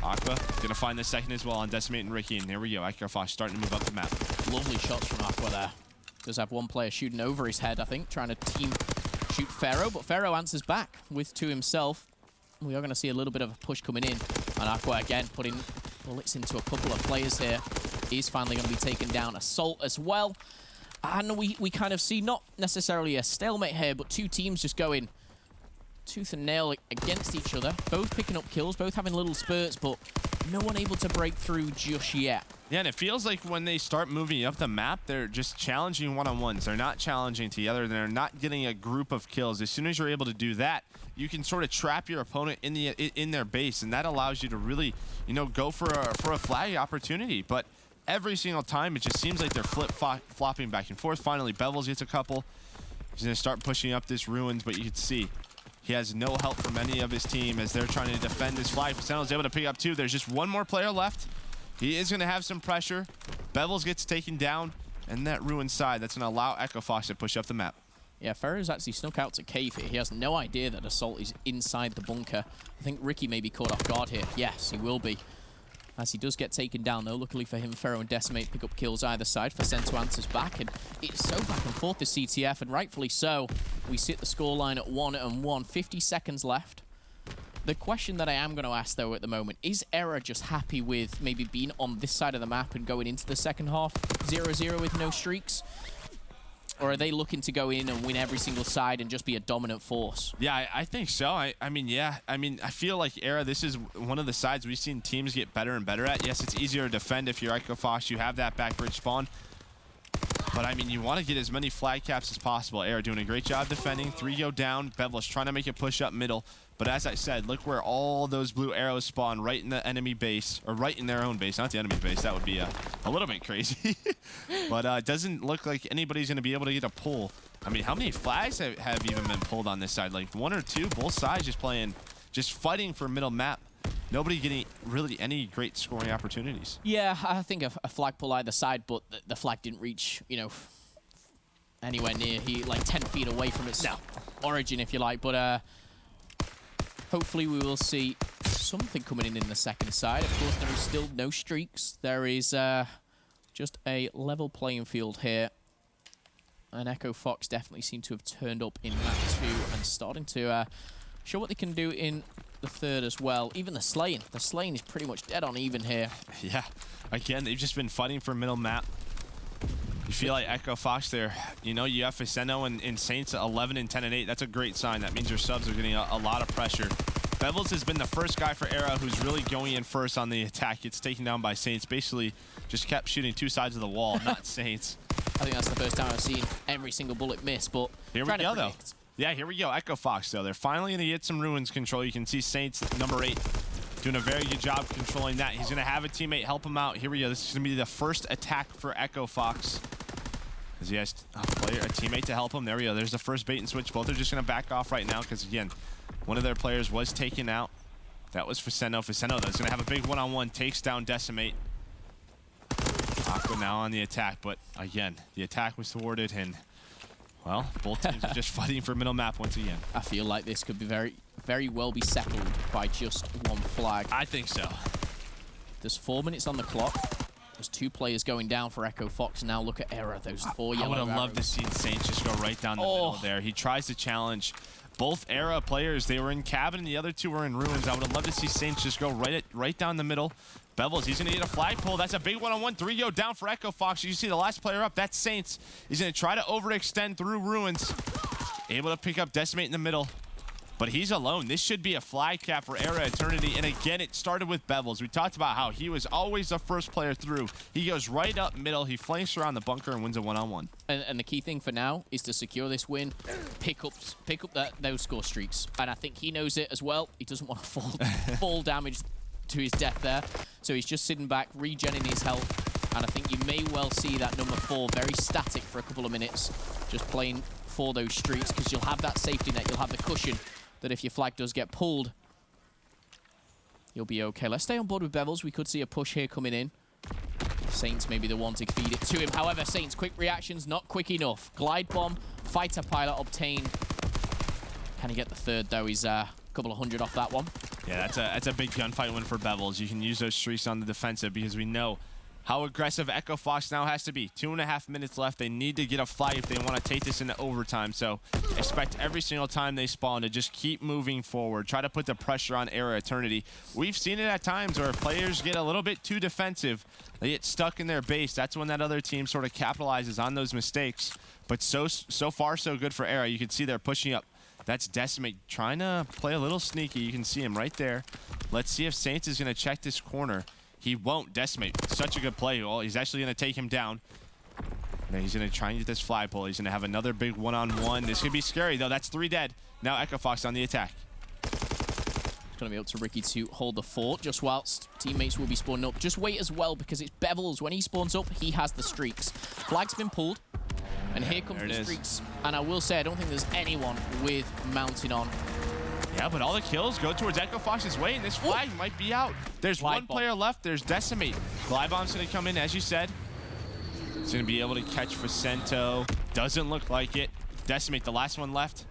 Aqua gonna find the second as well on Decimate and Ricky, and there we go. Echo Fox starting to move up the map. Lovely shots from Aqua there. Does have one player shooting over his head, I think, trying to team shoot Pharaoh, but Pharaoh answers back with 2 himself. We are going to see a little bit of a push coming in, and Aqua again putting bullets into a couple of players here. He's finally going to be taken down. Assault as well. And we kind of see not necessarily a stalemate here, but 2 teams just going tooth and nail against each other. Both picking up kills, both having little spurts, but no one able to break through just yet. Yeah, and it feels like when they start moving up the map, they're just challenging one-on-ones. They're not challenging together. They're not getting a group of kills. As soon as you're able to do that, you can sort of trap your opponent in their base, and that allows you to really, you know, go for a flag opportunity. But every single time, it just seems like they're flopping back and forth. Finally, Bevels gets a couple. He's going to start pushing up this Ruins, but you can see he has no help from any of his team as they're trying to defend this flag. Faseno's able to pick up 2. There's just one more player left. He is going to have some pressure. Bevels gets taken down, and that Ruins side, that's going to allow Echo Fox to push up the map. Yeah, Ferro's actually snuck out to cave here. He has no idea that Assault is inside the bunker. I think Ricky may be caught off guard here. Yes, he will be. As he does get taken down, though, luckily for him, Ferro and Decimate pick up kills either side. Facento answers back, and it's so back and forth, the CTF, and rightfully so. We sit the scoreline at 1-1, 50 seconds left. The question that I am going to ask, though, at the moment, is eRa just happy with maybe being on this side of the map and going into the second half 0-0 with no streaks? Or are they looking to go in and win every single side and just be a dominant force? Yeah, I think so. I mean, yeah. I mean, I feel like eRa, this is one of the sides we've seen teams get better and better at. Yes, it's easier to defend if you're Echo Fox. You have that back bridge spawn. But, I mean, you want to get as many flag caps as possible. eRa doing a great job defending. 3 go down. Bevel's trying to make a push up middle. But as I said, look where all those blue arrows spawn, right in the enemy base, or right in their own base, not the enemy base. That would be a little bit crazy. But it doesn't look like anybody's going to be able to get a pull. I mean, how many flags have even been pulled on this side? Like 1 or 2, both sides just fighting for middle map. Nobody getting really any great scoring opportunities. Yeah, I think a flag pull either side, but the flag didn't reach, you know, anywhere near. Like 10 feet away from its origin, if you like. But hopefully we will see something coming in the second side. Of course, there is still no streaks. There is just a level playing field here. And Echo Fox definitely seem to have turned up in map 2 and starting to show what they can do in the third as well. Even the slaying. The slaying is pretty much dead on even here. Yeah. Again, they've just been fighting for middle map. You feel like Echo Fox there. You know, you have Faceno and Saints at 11 and 10 and 8. That's a great sign. That means your subs are getting a lot of pressure. Bevels has been the first guy for eRa who's really going in first on the attack. It's taken down by Saints. Basically, just kept shooting 2 sides of the wall, not Saints. I think that's the first time I've seen every single bullet miss, but here we go, though. Yeah, here we go. Echo Fox, though. They're finally going to get some Ruins control. You can see Saints, number 8, doing a very good job controlling that. He's going to have a teammate help him out. Here we go. This is going to be the first attack for Echo Fox. As he has a teammate to help him. There we go. There's the first bait and switch. Both are just going to back off right now because, again, one of their players was taken out. That was Faceno. Faceno, though, is going to have a big one-on-one. Takes down Decimate. Aqua now on the attack, but, again, the attack was thwarted, and, well, both teams are just fighting for middle map once again. I feel like this could be very well be settled by just one flag. I think so. There's 4 minutes on the clock. There's 2 players going down for Echo Fox. Now look at eRa. Those 4 yellow arrows. I would have loved to see Saints just go right down the middle there. He tries to challenge both eRa players. They were in cabin, and the other 2 were in Ruins. I would have loved to see Saints just go right down the middle. Bevels, he's going to get a flag pull. That's a big one-on-one. 3 go down for Echo Fox. You see the last player up. That's Saints. He's going to try to overextend through Ruins. Able to pick up Decimate in the middle. But he's alone. This should be a flag cap for eRa Eternity. And again, it started with Bevels. We talked about how he was always the first player through. He goes right up middle. He flanks around the bunker and wins a one-on-one. And the key thing for now is to secure this win, pick up those score streaks. And I think he knows it as well. He doesn't want to fall damage to his death there. So he's just sitting back, regenning his health. And I think you may well see that number 4 very static for a couple of minutes, just playing for those streaks, because you'll have that safety net, you'll have the cushion that if your flag does get pulled, you'll be okay. Let's stay on board with Bevels. We could see a push here coming in. Saints may be the one to feed it to him. However, Saints' quick reactions, not quick enough. Glide bomb, fighter pilot obtained. Can he get the third, though? He's a couple of hundred off that one. Yeah, that's a big gunfight win for Bevels. You can use those streaks on the defensive because we know how aggressive Echo Fox now has to be. 2.5 minutes left. They need to get a flag if they want to take this into overtime. So expect every single time they spawn to just keep moving forward. Try to put the pressure on eRa Eternity. We've seen it at times where players get a little bit too defensive. They get stuck in their base. That's when that other team sort of capitalizes on those mistakes. But so far, so good for eRa. You can see they're pushing up. That's Decimate trying to play a little sneaky. You can see him right there. Let's see if Saints is going to check this corner. He won't. Decimate. Such a good play. Well, he's actually going to take him down. Now he's going to try and get this flag pull. He's going to have another big one-on-one. This could be scary, though. That's 3 dead. Now Echo Fox on the attack. going to be up to Ricky to hold the fort just whilst teammates will be spawning up. Just wait as well because it's Bevels. When he spawns up, he has the streaks. Flag's been pulled. And here comes the streaks. And I will say, I don't think there's anyone with mounting on. Yeah, but all the kills go towards Echo Fox's way, and this flag might be out. There's one player left. There's Decimate. Glide Bomb's going to come in, as you said. He's going to be able to catch Facento. Doesn't look like it. Decimate, the last one left.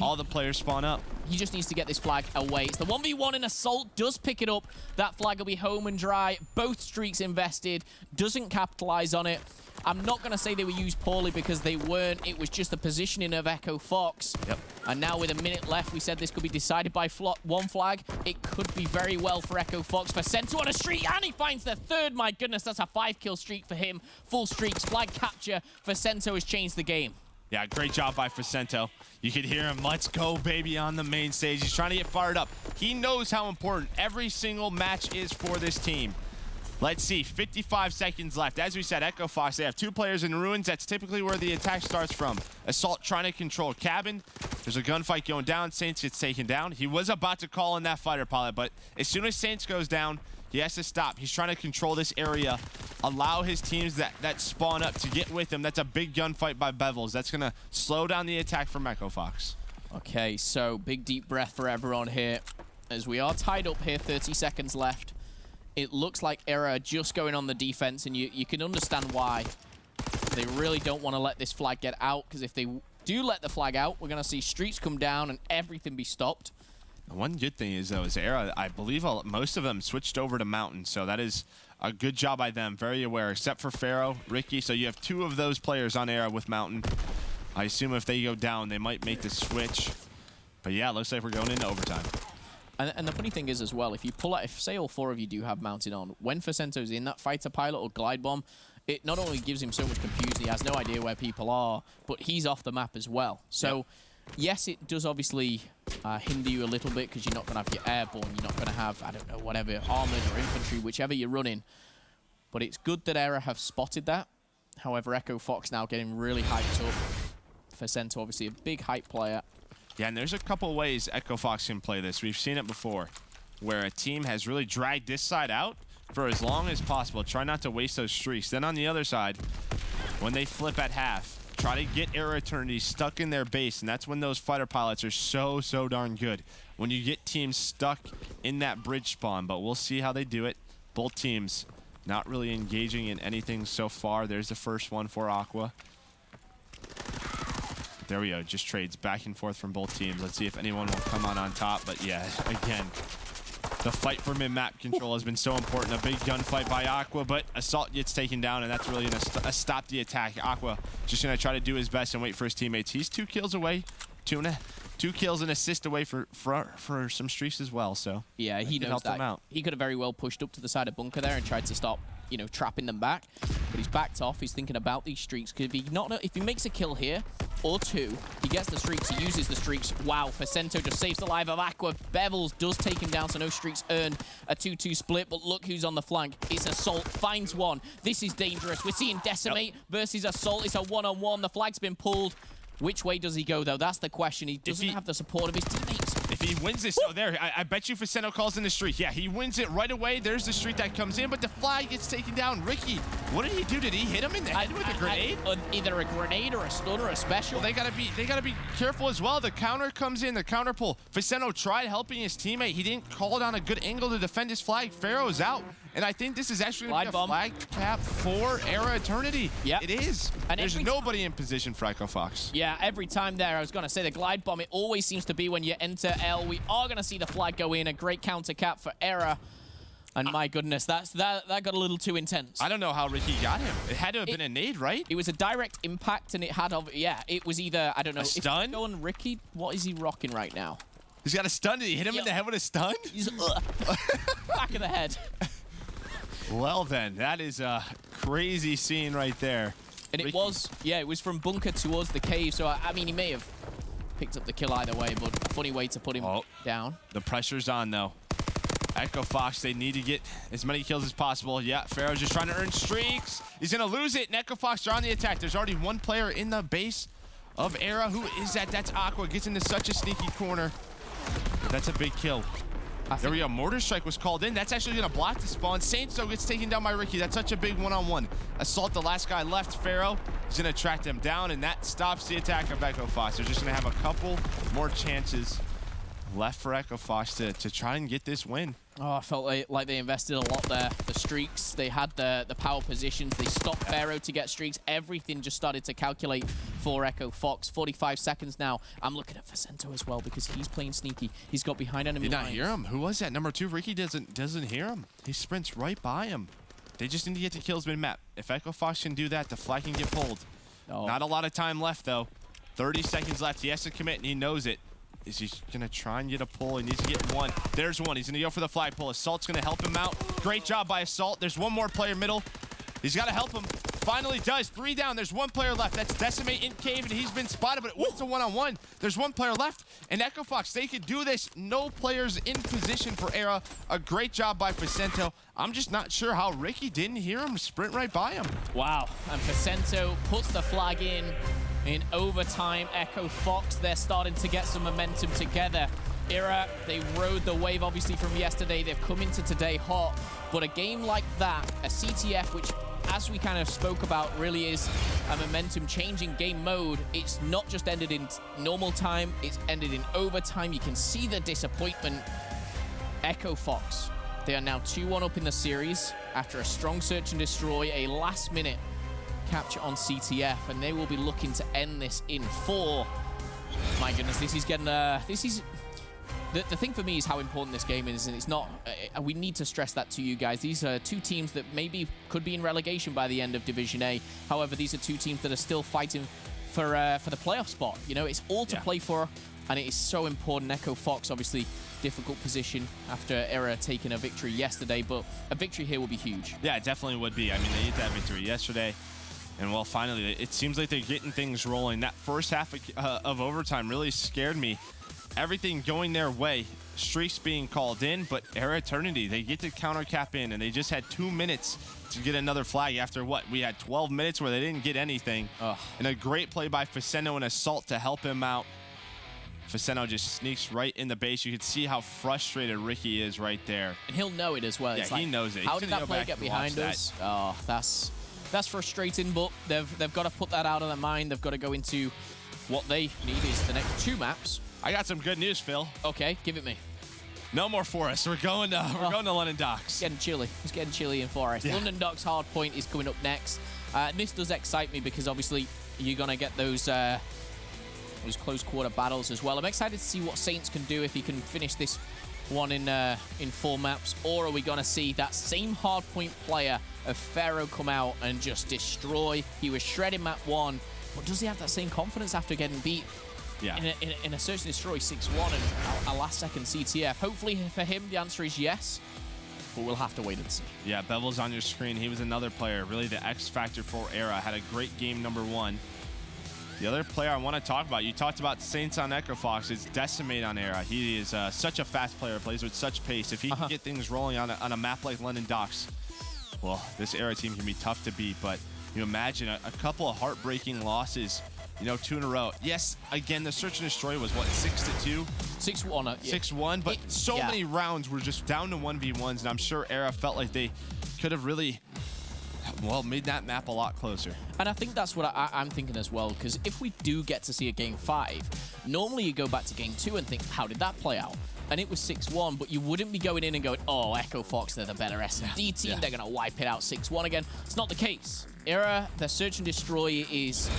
All the players spawn up. He just needs to get this flag away. It's the 1v1 in Assault. Does pick it up. That flag will be home and dry. Both streaks invested. Doesn't capitalize on it. I'm not going to say they were used poorly because they weren't. It was just the positioning of Echo Fox. Yep. And now with a minute left, we said this could be decided by one flag. It could be very well for Echo Fox. Facento on a streak, and he finds the third. My goodness, that's a 5-kill streak for him. Full streaks, flag capture. Facento has changed the game. Yeah, great job by Facento. You could hear him, let's go, baby, on the main stage. He's trying to get fired up. He knows how important every single match is for this team. Let's see, 55 seconds left. As we said, Echo Fox, they have 2 players in ruins. That's typically where the attack starts from. Assault trying to control Cabin. There's a gunfight going down. Saints gets taken down. He was about to call in that fighter pilot, but as soon as Saints goes down, he has to stop. He's trying to control this area, allow his teams that spawn up to get with him. That's a big gunfight by Bevels. That's going to slow down the attack from Echo Fox. Okay, so big deep breath for everyone here. As we are tied up here, 30 seconds left. It looks like eRa just going on the defense, and you can understand why. They really don't want to let this flag get out, because if they do let the flag out, we're going to see streaks come down and everything be stopped. One good thing is, though, is eRa, I believe most of them switched over to Mountain, so that is a good job by them. Very aware, except for Pharaoh, Ricky. So you have 2 of those players on eRa with Mountain. I assume if they go down, they might make the switch. But yeah, it looks like we're going into overtime. And the funny thing is as well, if you pull out, if say all 4 of you do have mounted on, when Facento's in that fighter pilot or glide bomb, it not only gives him so much confusion, he has no idea where people are, but he's off the map as well. So yes, it does obviously hinder you a little bit because you're not going to have your airborne, you're not going to have, I don't know, whatever, armored or infantry, whichever you're running. But it's good that eRa have spotted that. However, Echo Fox now getting really hyped up. Facento, obviously a big hype player. Yeah, and there's a couple ways Echo Fox can play this. We've seen it before, where a team has really dragged this side out for as long as possible. Try not to waste those streaks. Then on the other side, when they flip at half, try to get eRa Eternity stuck in their base, and that's when those fighter pilots are so darn good. When you get teams stuck in that bridge spawn, but we'll see how they do it. Both teams not really engaging in anything so far. There's the first one for Aqua. There we go, just trades back and forth from both teams. Let's see if anyone will come on top, but yeah, again, the fight for mid-map control has been so important. A big gunfight by Aqua, but Assault gets taken down, and that's really gonna stop the attack. Aqua just gonna try to do his best and wait for his teammates. He's 2 kills away, 2 kills and assist away for some streaks as well, so yeah, he knows that. Him out. He could have very well pushed up to the side of bunker there and tried to stop, you know, trapping them back, but he's backed off. He's thinking about these streaks. Could be if he makes a kill here or 2, he gets the streaks, he uses the streaks. Wow, Facento just saves the life of Aqua. Bevels does take him down, so no streaks earned. A 2-2 split, but look who's on the flank. It's Assault, finds one. This is dangerous. We're seeing Decimate versus Assault. It's a 1-on-1. The flag's been pulled. Which way does he go, though? That's the question. He doesn't have the support of his teammates. If he wins this, oh, there, I bet you Facento calls in the streak. Yeah, he wins it right away. There's the streak that comes in, but the flag gets taken down. Ricky, what did he do? Did he hit him in the head with a grenade? Either a grenade or a stun or a special. Well, they gotta be careful as well. The counter comes in, the counter pull. Facento tried helping his teammate. He didn't call down a good angle to defend his flag. Pharaoh's out. And I think this is actually going to be a flag cap for eRa Eternity. Yeah, it is. And there's nobody in position for Echo Fox. Yeah, every time there, I was going to say the glide bomb, it always seems to be when you enter L. We are going to see the flag go in. A great counter cap for eRa. And my goodness, that got a little too intense. I don't know how Ricky got him. It had to have been a nade, right? It was a direct impact, and it had, yeah, it was either, I don't know. A stun? Going Ricky, what is he rocking right now? He's got a stun. Did he hit him in the head with a stun? He's back of the head. Well then, that is a crazy scene right there. And it was, yeah, it was from bunker towards the cave. So, I mean, he may have picked up the kill either way, but a funny way to put him down. The pressure's on, though. Echo Fox, they need to get as many kills as possible. Yeah, Pharaoh's just trying to earn streaks. He's going to lose it, and Echo Fox are on the attack. There's already one player in the base of eRa. Who is that? That's Aqua. Gets into such a sneaky corner. That's a big kill. There we go. Mortar Strike was called in. That's actually going to block the spawn. Saints, though, gets taken down by Ricky. That's such a big one-on-one. Assault, the last guy left. Pharaoh is going to track them down, and that stops the attack of Echo Fox. They're just going to have a couple more chances left for Echo Fox to try and get this win. Oh, I felt like they invested a lot there. The streaks, they had the power positions. They stopped Pharaoh to get streaks. Everything just started to calculate for Echo Fox. 45 seconds now. I'm looking at Vicento as well because he's playing sneaky. He's got behind enemy lines. Did not hear him. Who was that? Number 2, Ricky doesn't hear him. He sprints right by him. They just need to get to kills mid-map. If Echo Fox can do that, the flag can get pulled. Oh. Not a lot of time left, though. 30 seconds left. He has to commit, and he knows it. Is he going to try and get a pull? He needs to get one. There's one. He's going to go for the flag pull. Assault's going to help him out. Great job by Assault. There's one more player middle. He's got to help him. Finally does. 3 down. There's 1 player left. That's Decimate in cave, and he's been spotted, but it was a one-on-one. There's 1 player left, and Echo Fox, they could do this. No players in position for eRa. A great job by Vicento. I'm just not sure how Ricky didn't hear him sprint right by him. Wow. And Vicento puts the flag in overtime. Echo Fox, they're starting to get some momentum together. eRa, they rode the wave obviously from yesterday. They've come into today hot. But a game like that, a CTF, which as we kind of spoke about, really is a momentum-changing game mode. It's not just ended in normal time, it's ended in overtime. You can see the disappointment. Echo Fox, they are now 2-1 up in the series after a strong search and destroy, a last-minute capture on CTF, and they will be looking to end this in 4. My goodness, this is getting the thing for me is how important this game is, and it's not we need to stress that to you guys. These are 2 teams that maybe could be in relegation by the end of Division A. However, these are 2 teams that are still fighting for the playoff spot. You know, it's all to play for, and it is so important. Echo Fox, obviously, difficult position after eRa taking a victory yesterday, but a victory here will be huge. Yeah, it definitely would be. I mean, they hit that victory yesterday. And, well, finally, it seems like they're getting things rolling. That first half of overtime really scared me. Everything going their way, streaks being called in, but eRa Eternity, they get to counter cap in, and they just had 2 minutes to get another flag after what? We had 12 minutes where they didn't get anything. And a great play by Vicento and Assault to help him out. Vicento just sneaks right in the base. You can see how frustrated Ricky is right there. And he'll know it as well. Yeah, it's like, he knows it. How did that player get behind us? Oh, that's frustrating, but they've got to put that out of their mind. They've got to go into what they need is the next 2 maps. I got some good news, Phil. Okay, give it me. No more Forest. We're going to London Docks. It's getting chilly. It's getting chilly in Forest. Yeah. London Docks hardpoint is coming up next. This does excite me because obviously you're going to get those close quarter battles as well. I'm excited to see what Saints can do if he can finish this one in 4 maps, or are we going to see that same hardpoint player of Pharaoh come out and just destroy? He was shredding map 1, but does he have that same confidence after getting beat in a search and destroy 6-1 and a last-second CTF? Hopefully for him, the answer is yes, but we'll have to wait and see. Yeah, Bevel's on your screen. He was another player, really the X factor for eRa. Had a great game number 1. The other player I want to talk about, you talked about Saints on Echo Fox, is Decimate on eRa. He is such a fast player, plays with such pace. If he can get things rolling on a map like London Docks, well, this eRa team can be tough to beat. But you imagine a couple of heartbreaking losses, 2 in a row. Yes, again, the search and destroy was what, 6-2? 6-1. 6-1, but so many rounds were just down to 1v1s, and I'm sure eRa felt like they could have really, well, made that map a lot closer. And I think that's what I'm thinking as well, because if we do get to see a game 5, normally you go back to game 2 and think, how did that play out? And it was 6-1, but you wouldn't be going in and going, oh, Echo Fox, they're the better S&D team, they're going to wipe it out 6-1 again. It's not the case. eRa, their search and destroy is,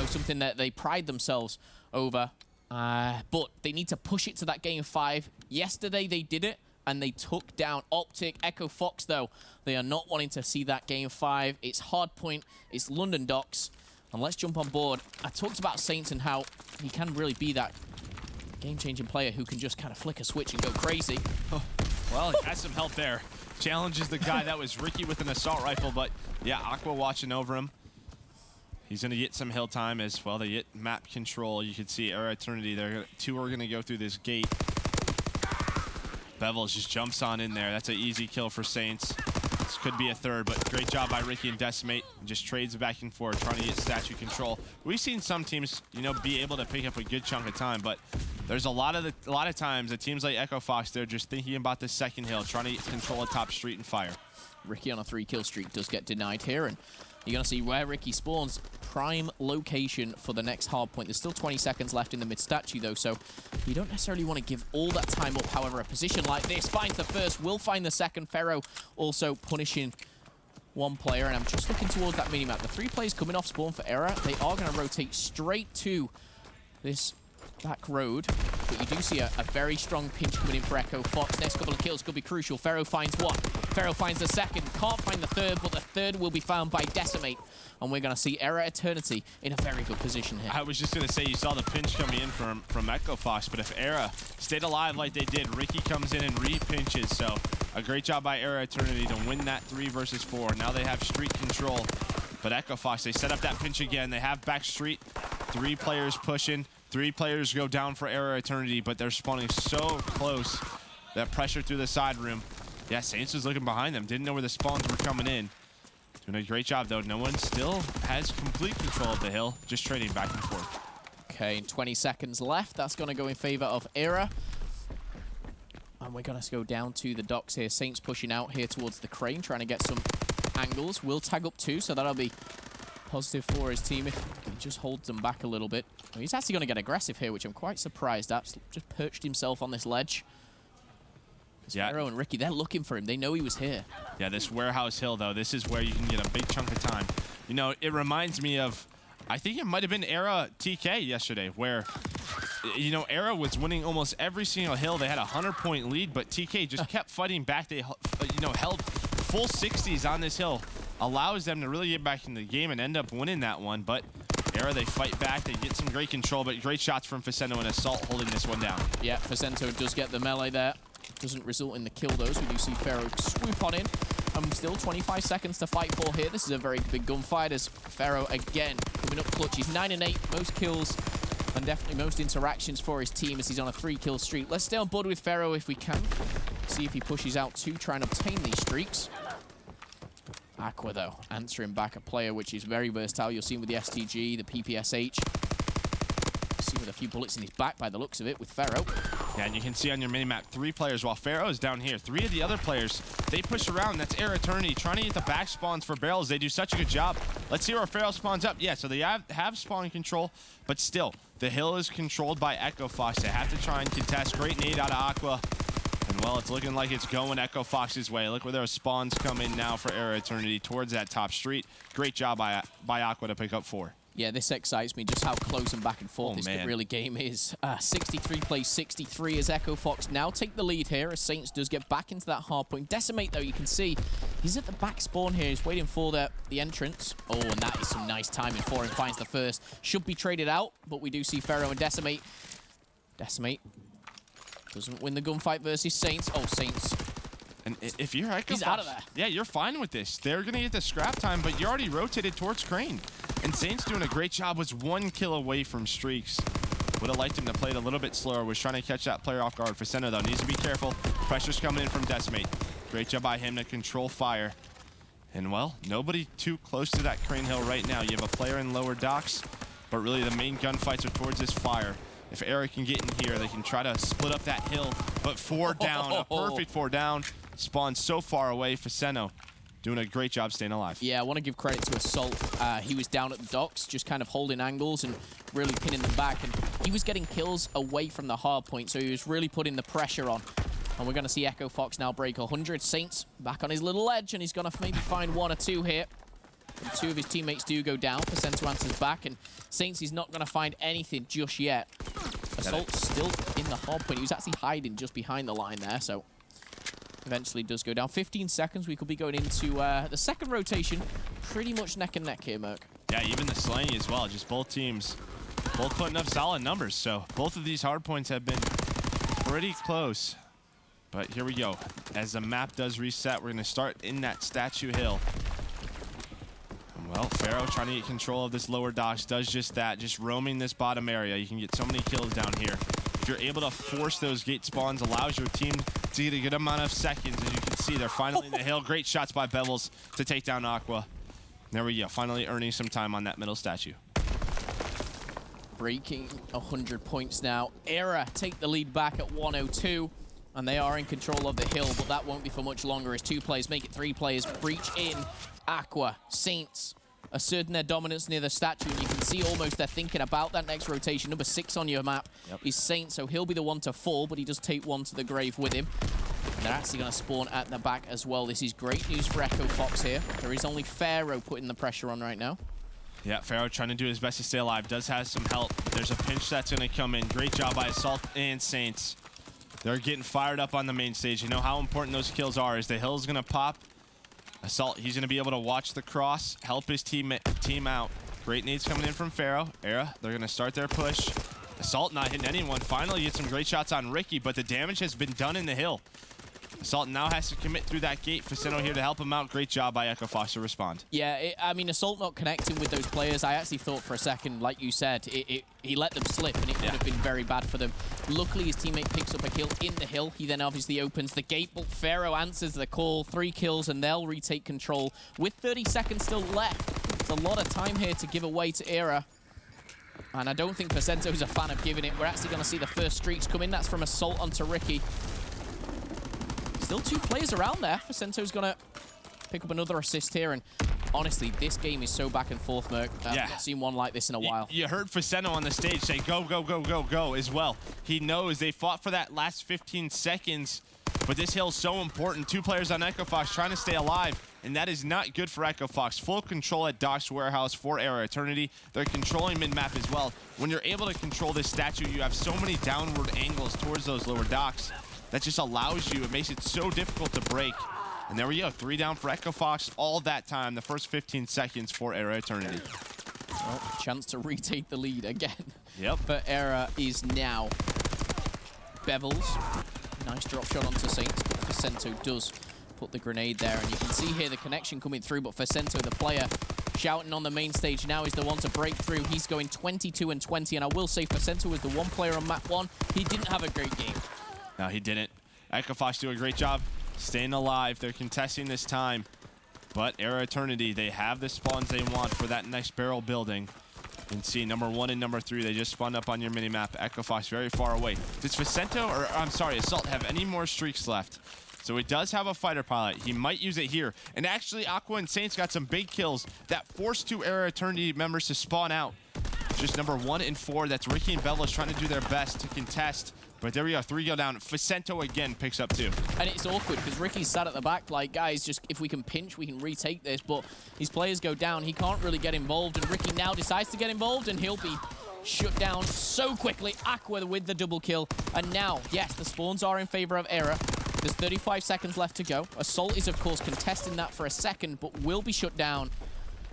something that they pride themselves over, but they need to push it to that game 5. Yesterday they did it, and they took down Optic. Echo Fox, though, they are not wanting to see that game 5. It's hardpoint, it's London Docks, and let's jump on board. I talked about Saints and how he can really be that game-changing player who can just kind of flick a switch and go crazy. Well, he has some help there. Challenges the guy that was Ricky with an assault rifle, but yeah, Aqua watching over him. He's going to get some hill time as well. They get map control. You can see eRa Eternity. 2 are going to go through this gate. Bevel just jumps on in there. That's an easy kill for Saints. This could be a 3rd, but great job by Ricky and Decimate. Just trades back and forth, trying to get statue control. We've seen some teams, be able to pick up a good chunk of time, but There's a lot of times that teams like Echo Fox, they're just thinking about the second hill, trying to control a top street and fire. Ricky on a 3-kill streak does get denied here, and you're going to see where Ricky spawns. Prime location for the next hard point. There's still 20 seconds left in the mid-statue, though, so you don't necessarily want to give all that time up. However, a position like this finds the first, will find the second. Pharaoh also punishing one player, and I'm just looking towards that minimap. The 3 players coming off spawn for eRa, they are going to rotate straight to this back road, but you do see a very strong pinch coming in for Echo Fox. Next couple of kills could be crucial. Pharaoh finds one. Pharaoh finds the second. Can't find the third, but the third will be found by Decimate. And we're going to see eRa Eternity in a very good position here. I was just going to say, you saw the pinch coming in from Echo Fox, but if eRa stayed alive like they did, Ricky comes in and re-pinches. So a great job by eRa Eternity to win that 3 versus 4. Now they have street control. But Echo Fox, they set up that pinch again. They have back street. 3 players pushing. 3 players go down for eRa Eternity, but they're spawning so close. That pressure through the side room. Yeah, Saints was looking behind them. Didn't know where the spawns were coming in. Doing a great job, though. No one still has complete control of the hill. Just trading back and forth. Okay, 20 seconds left. That's going to go in favor of eRa. And we're going to go down to the docks here. Saints pushing out here towards the crane, trying to get some angles. Will tag up 2, so that'll be positive for his team if he just holds them back a little bit. He's actually going to get aggressive here, which I'm quite surprised at. Just perched himself on this ledge. Yeah. Pharaoh and Ricky, they're looking for him. They know he was here. Yeah, this warehouse hill, though, this is where you can get a big chunk of time. You know, it reminds me of, I think it might have been eRa TK yesterday, where, you know, eRa was winning almost every single hill. They had a 100-point lead, but TK just kept fighting back. They, you know, held full 60s on this hill. Allows them to really get back in the game and end up winning that one. But eRa, they fight back. They get some great control, but great shots from Facento and Assault holding this one down. Yeah, Facento does get the melee there. Doesn't result in the kill, though, so we do see Pharaoh swoop on in. Still 25 seconds to fight for here. This is a very big gunfight as Pharaoh, again, coming up clutch. He's 9 and 8, most kills and definitely most interactions for his team as he's on a 3-kill streak. Let's stay on board with Pharaoh if we can. See if he pushes out to try and obtain these streaks. Aqua, though, answering back a player which is very versatile. You'll see him with the STG, the PPSH. See with a few bullets in his back by the looks of it with Pharaoh. Yeah, and you can see on your minimap 3 players while Pharaoh is down here. 3 of the other players, they push around. That's eRa Eternity trying to get the back spawns for barrels. They do such a good job. Let's see where Pharaoh spawns up. Yeah, so they have spawn control, but still, the hill is controlled by Echo Fox. They have to try and contest. Great nade out of Aqua. And, well, it's looking like it's going Echo Fox's way. Look where their spawns come in now for eRa Eternity towards that top street. Great job by Aqua to pick up 4. Yeah, this excites me, just how close and back and forth this really game is. 63 plays 63 as Echo Fox now take the lead here as Saints does get back into that hard point. Decimate, though, you can see he's at the back spawn here. He's waiting for the entrance. Oh, and that is some nice timing for him. Finds the first. Should be traded out, but we do see Pharaoh and Decimate. Decimate doesn't win the gunfight versus Saints. Oh, Saints. And if you're Echo Fox, out of there. Yeah, you're fine with this. They're going to get the scrap time, but you're already rotated towards Crane. And Saints doing a great job, was 1 kill away from streaks. Would have liked him to play it a little bit slower. Was trying to catch that player off guard. Facento, though, needs to be careful. Pressure's coming in from Decimate. Great job by him to control fire. And, well, nobody too close to that Crane Hill right now. You have a player in lower docks, but really the main gunfights are towards this fire. If eRa can get in here, they can try to split up that hill, but 4 down, a perfect 4 down. Spawned so far away. Facento doing a great job staying alive. Yeah, I want to give credit to Assault. He was down at the docks, just kind of holding angles and really pinning them back. And he was getting kills away from the hard point, so he was really putting the pressure on. And we're going to see Echo Fox now break 100. Saints back on his little edge, and he's going to maybe find 1 or 2 here. And 2 of his teammates do go down. Facento answers back, and Saints is not going to find anything just yet. Assault still in the hard point. He was actually hiding just behind the line there, so eventually does go down. 15 seconds, we could be going into the second rotation. Pretty much neck and neck here, Merc. Yeah, even the slaying as well. Just both teams, both putting up solid numbers. So both of these hard points have been pretty close. But here we go. As the map does reset, we're going to start in that statue hill. Well, Pharaoh trying to get control of this lower docks does just that, just roaming this bottom area. You can get so many kills down here. If you're able to force those gate spawns, allows your team to get a good amount of seconds. As you can see, they're finally in the hill. Great shots by Bevels to take down Aqua. There we go, finally earning some time on that middle statue. breaking 100 points now. eRa take the lead back at 102, and they are in control of the hill, but that won't be for much longer as 2 players make it 3 players. Breach in. Aqua, Saints, asserting their dominance near the statue, and you can see almost they're thinking about that next rotation. Number 6 on your map is Saint, so he'll be the one to fall, but he does take one to the grave with him. And they're actually going to spawn at the back as well. This is great news for Echo Fox here. There is only Pharaoh putting the pressure on right now. Yeah, Pharaoh trying to do his best to stay alive. Does have some help. There's a pinch that's going to come in. Great job by Assault and Saints. They're getting fired up on the main stage. You know how important those kills are. As the hill's going to pop, Assault, he's going to be able to watch the cross, help his team out. Great nades coming in from Pharaoh. eRa, they're going to start their push. Assault not hitting anyone. Finally get some great shots on Ricky, but the damage has been done in the hill. Assault now has to commit through that gate. Facento here to help him out. Great job by Echo Fox to respond. Yeah, I mean, Assault not connecting with those players. I actually thought for a second, like you said, he let them slip, and it could have been very bad for them. Luckily, his teammate picks up a kill in the hill. He then obviously opens the gate, but Pharaoh answers the call. 3 kills, and they'll retake control with 30 seconds still left. It's a lot of time here to give away to eRa. And I don't think Facento's a fan of giving it. We're actually going to see the first streaks come in. That's from Assault onto Ricky. Still 2 players around there. Facento's going to pick up another assist here. And honestly, this game is so back and forth, Merc. I've not seen one like this in a while. You heard Facento on the stage say, go, go, go, go, go as well. He knows they fought for that last 15 seconds, but this hill's so important. 2 players on Echo Fox trying to stay alive, and that is not good for Echo Fox. Full control at Doc's Warehouse for eRa Eternity. They're controlling mid-map as well. When you're able to control this statue, you have so many downward angles towards those lower docks. That just allows you, it makes it so difficult to break. And there we go, 3 down for Echo Fox all that time, the first 15 seconds for eRa Eternity. Well, chance to retake the lead again. Yep. But eRa is now. Bevels, nice drop shot onto Saints, but Facento does put the grenade there. And you can see here the connection coming through, but Facento, the player, shouting on the main stage now is the one to break through. He's going 22 and 20, and I will say Facento was the one player on map 1. He didn't have a great game. No, he didn't. Echo Fox do a great job staying alive. They're contesting this time. But eRa Eternity, they have the spawns they want for that next barrel building. You can see number 1 and number 3, they just spawned up on your minimap. Echo Fox very far away. Does Facento, or I'm sorry, Assault have any more streaks left? So he does have a fighter pilot. He might use it here. And actually, Aqua and Saints got some big kills that forced 2 eRa Eternity members to spawn out. Just number 1 and 4, that's Ricky and Bevelos trying to do their best to contest. But there we go, 3 go down. Facento again picks up 2. And it's awkward because Ricky's sat at the back like, guys, just if we can pinch, we can retake this. But his players go down. He can't really get involved. And Ricky now decides to get involved, and he'll be shut down so quickly. Aqua with the double kill. And now, yes, the spawns are in favor of eRa. There's 35 seconds left to go. Assault is, of course, contesting that for a second, but will be shut down.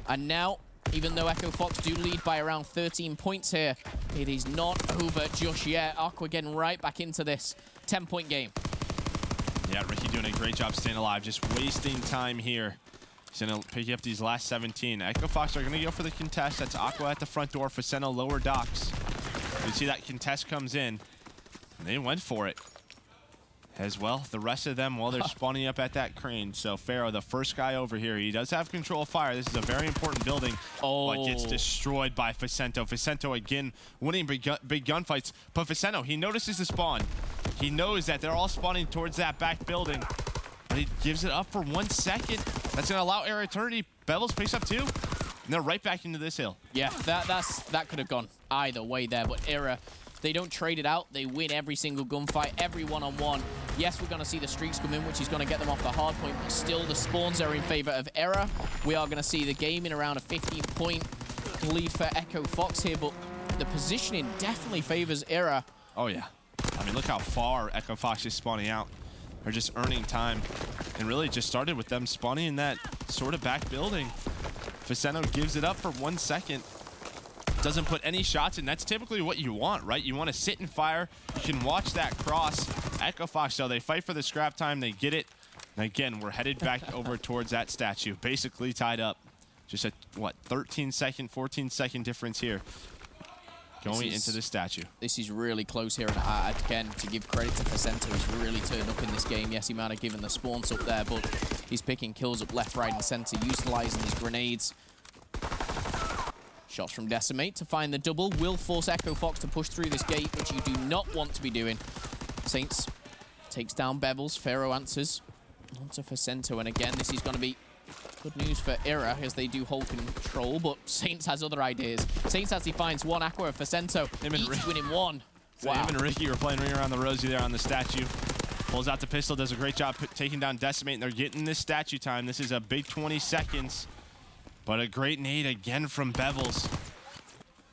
And now, even though Echo Fox do lead by around 13 points here, it is not over just yet. Aqua getting right back into this 10-point game. Yeah, Ricky doing a great job staying alive, just wasting time here. He's going to pick up these last 17. Echo Fox are going to go for the contest. That's Aqua at the front door, Facento lower docks. You see that contest comes in, and they went for it. As well, the rest of them, well, they're spawning up at that crane. So Pharaoh, the first guy over here, he does have control of fire. This is a very important building, but gets destroyed by Facento. Facento, again, winning big gunfights. But Facento, he notices the spawn. He knows that they're all spawning towards that back building. But he gives it up for 1 second. That's going to allow eRa Eternity. Bevels picks up 2. And they're right back into this hill. Yeah, that could have gone either way there, but eRa, they don't trade it out. They win every single gunfight, every one-on-one. Yes, we're going to see the streaks come in, which is going to get them off the hard point, but still the spawns are in favor of eRa. We are going to see the game in around a 15-point lead for Echo Fox here, but the positioning definitely favors eRa. Oh, yeah. I mean, look how far Echo Fox is spawning out. They're just earning time, and really just started with them spawning in that sort of back building. Facento gives it up for 1 second. Doesn't put any shots in. That's typically what you want, right? You want to sit and fire. You can watch that cross. Echo Fox, though, they fight for the scrap time. They get it. And again, we're headed back over towards that statue. Basically tied up. Just a, what, 13-second, 14-second difference here. Going into the statue. This is really close here. And again, to give credit to Facento, he's really turned up in this game. Yes, he might have given the spawns up there, but he's picking kills up left, right, and center, utilizing his grenades. Shots from Decimate to find the double will force Echo Fox to push through this gate, which you do not want to be doing. Saints takes down Bevels. Pharaoh answers onto Facento, and again, this is going to be good news for eRa as they do hold control, but Saints has other ideas. Saints actually finds one Aqua of Facento, each winning one. So him and Ricky were playing ring around the rosy there on the statue. Pulls out the pistol, does a great job taking down Decimate, and they're getting this statue time. This is a big 20 seconds, but a great nade again from Bevels.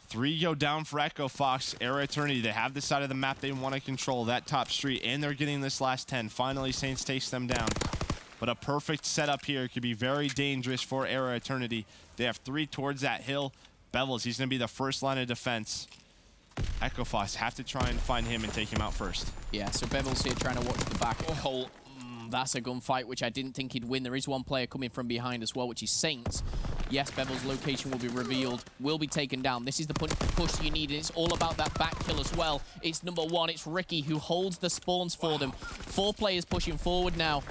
3 go down for Echo Fox. eRa Eternity, they have the side of the map they want to control, that top street, and they're getting this last 10. Finally, Saints takes them down. But a perfect setup here could be very dangerous for eRa Eternity. They have 3 towards that hill. Bevels, he's going to be the first line of defense. Echo Fox have to try and find him and take him out first. Yeah, so Bevels here trying to watch the back. Oh, that's a gunfight, which I didn't think he'd win. There is one player coming from behind as well, which is Saints. Yes, Bevel's location will be revealed, will be taken down. This is the push you need, and it's all about that back kill as well. It's number 1, it's Ricky who holds the spawns for them. 4 players pushing forward now.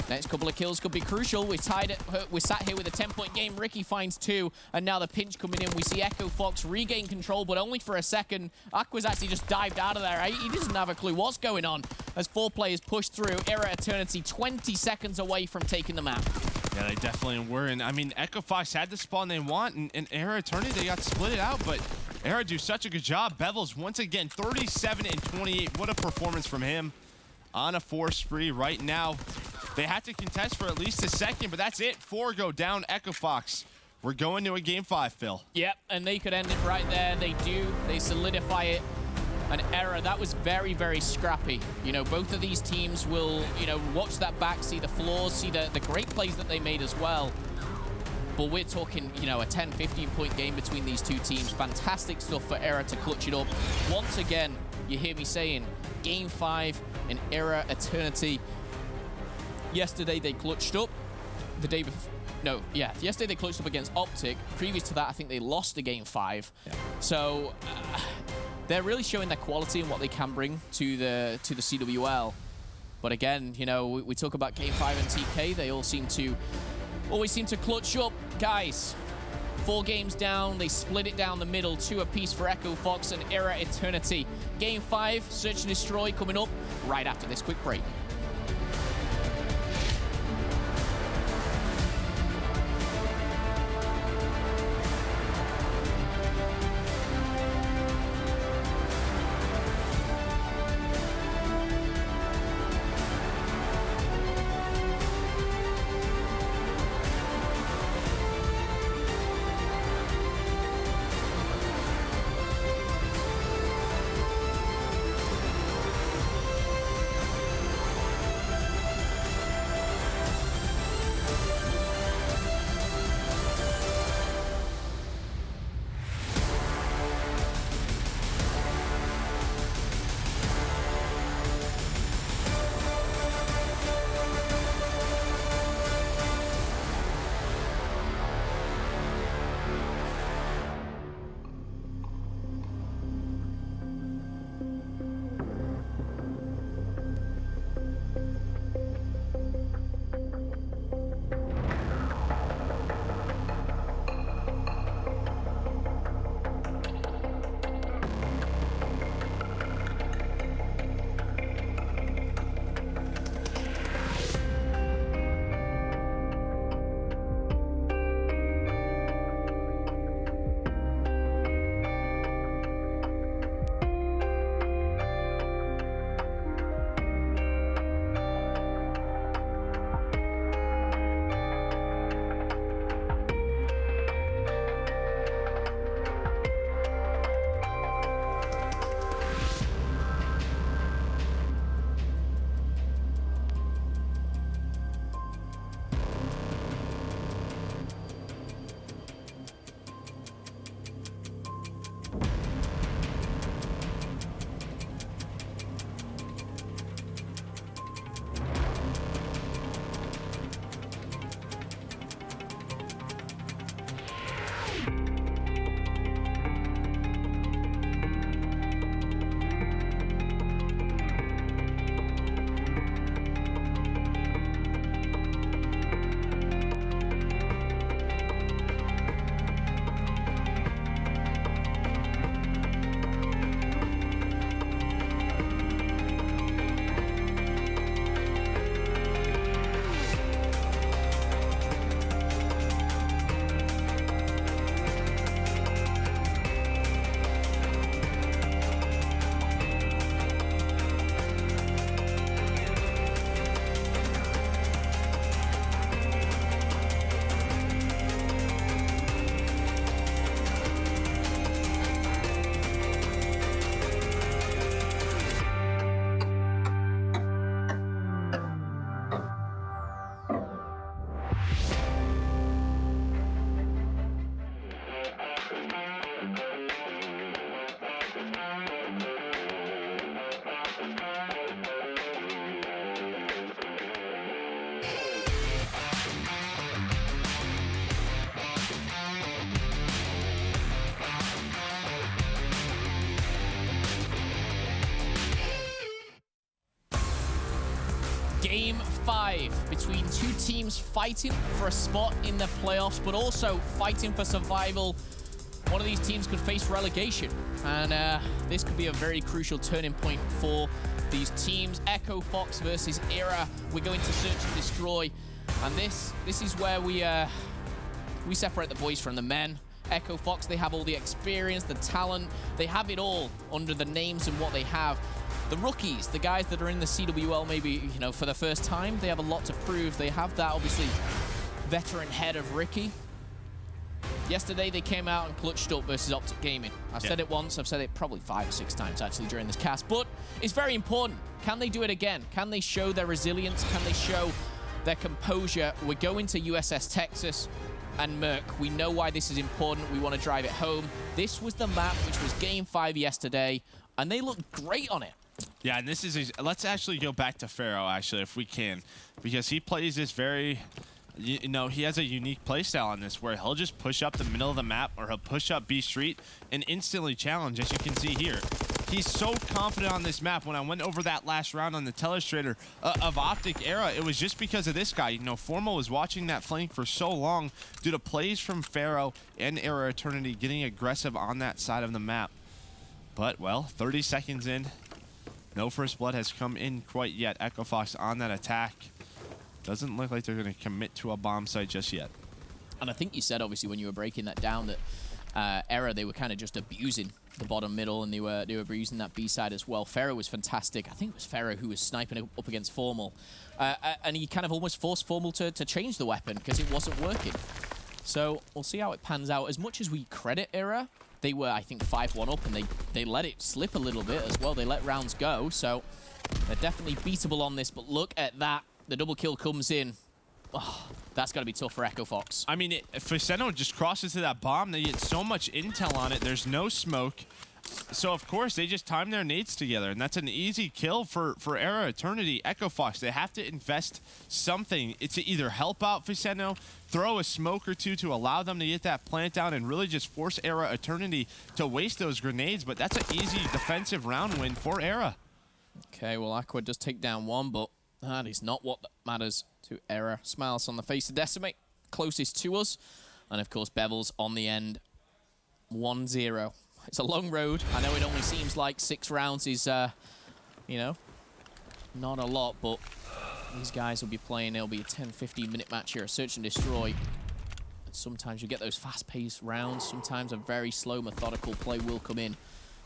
Next couple of kills could be crucial. We're sat here with a 10-point game. Ricky finds 2, and now the pinch coming in. We see Echo Fox regain control, but only for a second. Aqua's actually just dived out of there. He doesn't have a clue what's going on as 4 players push through. eRa Eternity 20 seconds away from taking the map. Yeah, they definitely were. And I mean, Echo Fox had the spawn they want, and eRa Eternity, they got split it out, but eRa do such a good job. Bevels, once again, 37 and 28. What a performance from him on a 4 spree right now. They had to contest for at least a second, but that's it. 4 go down, Echo Fox. We're going to a game 5, Phil. Yep, and they could end it right there. They do. They solidify it. An eRa, that was very, very scrappy. You know, both of these teams will, you know, watch that back, see the flaws, see the great plays that they made as well. But we're talking, you know, a 10, 15-point game between these 2 teams. Fantastic stuff for eRa to clutch it up. Once again, you hear me saying, game 5 in eRa Eternity. Yesterday, they clutched up. The day before... No, yeah. Yesterday, they clutched up against Optic. Previous to that, I think they lost the game 5. Yeah. So, they're really showing their quality and what they can bring to the CWL. But again, you know, we talk about game 5 and TK. They all always seem to clutch up. Guys, 4 games down. They split it down the middle. 2 apiece for Echo Fox and eRa Eternity. Game 5, Search and Destroy coming up right after this quick break. Game 5 between two teams fighting for a spot in the playoffs, but also fighting for survival. One of these teams could face relegation, and this could be a very crucial turning point for these teams. Echo Fox versus eRa. We're going to search and destroy, and this is where we separate the boys from the men. Echo Fox, they have all the experience, the talent, they have it all under the names and what they have. The rookies, the guys that are in the CWL maybe, you know, for the first time, they have a lot to prove. They have that, obviously, veteran head of Ricky. Yesterday, they came out and clutched up versus Optic Gaming. I've said it once, I've said it probably 5 or 6 times, actually, during this cast. But it's very important. Can they do it again? Can they show their resilience? Can they show their composure? We're going to USS Texas and Merc. We know why this is important. We want to drive it home. This was the map, which was Game 5 yesterday, and they looked great on it. Yeah, and this is let's actually go back to Pharaoh, actually, if we can, because he plays this very, you know, he has a unique playstyle on this where he'll just push up the middle of the map, or he'll push up B Street and instantly challenge, as you can see here. He's so confident on this map. When I went over that last round on the telestrator of Optic Era, it was just because of this guy. You know, Formal was watching that flank for so long due to plays from Pharaoh and Era Eternity getting aggressive on that side of the map. But, well, 30 seconds in. No first blood has come in quite yet. Echo Fox on that attack. Doesn't look like they're going to commit to a bomb site just yet. And I think you said, obviously, when you were breaking that down, that Era, they were kind of just abusing the bottom middle, and they were abusing that B side as well. Pharaoh was fantastic. I think it was Pharaoh who was sniping up against Formal. And he kind of almost forced Formal to change the weapon because it wasn't working. So we'll see how it pans out. As much as we credit Era, they were, I think, 5-1 up, and they let it slip a little bit as well. They let rounds go, so they're definitely beatable on this. But look at that. The double kill comes in. Oh, that's got to be tough for Echo Fox. I mean, if Faceno just crosses to that bomb, they get so much intel on it. There's no smoke. So, of course, they just time their nades together, and that's an easy kill for Era Eternity. Echo Fox, they have to invest something. It's to either help out Faceno, throw a smoke or two to allow them to get that plant down, and really just force Era Eternity to waste those grenades. But that's an easy defensive round win for Era. Okay, well, Aqua does take down one, but that is not what matters to Era. Smiles on the face to Decimate, closest to us. And, of course, Bevel's on the end, 1-0. It's a long road. I know it only seems like 6 rounds is, you know, not a lot, but these guys will be playing. It'll be a 10-15 minute match here, a search and destroy. And sometimes you get those fast-paced rounds. Sometimes a very slow, methodical play will come in.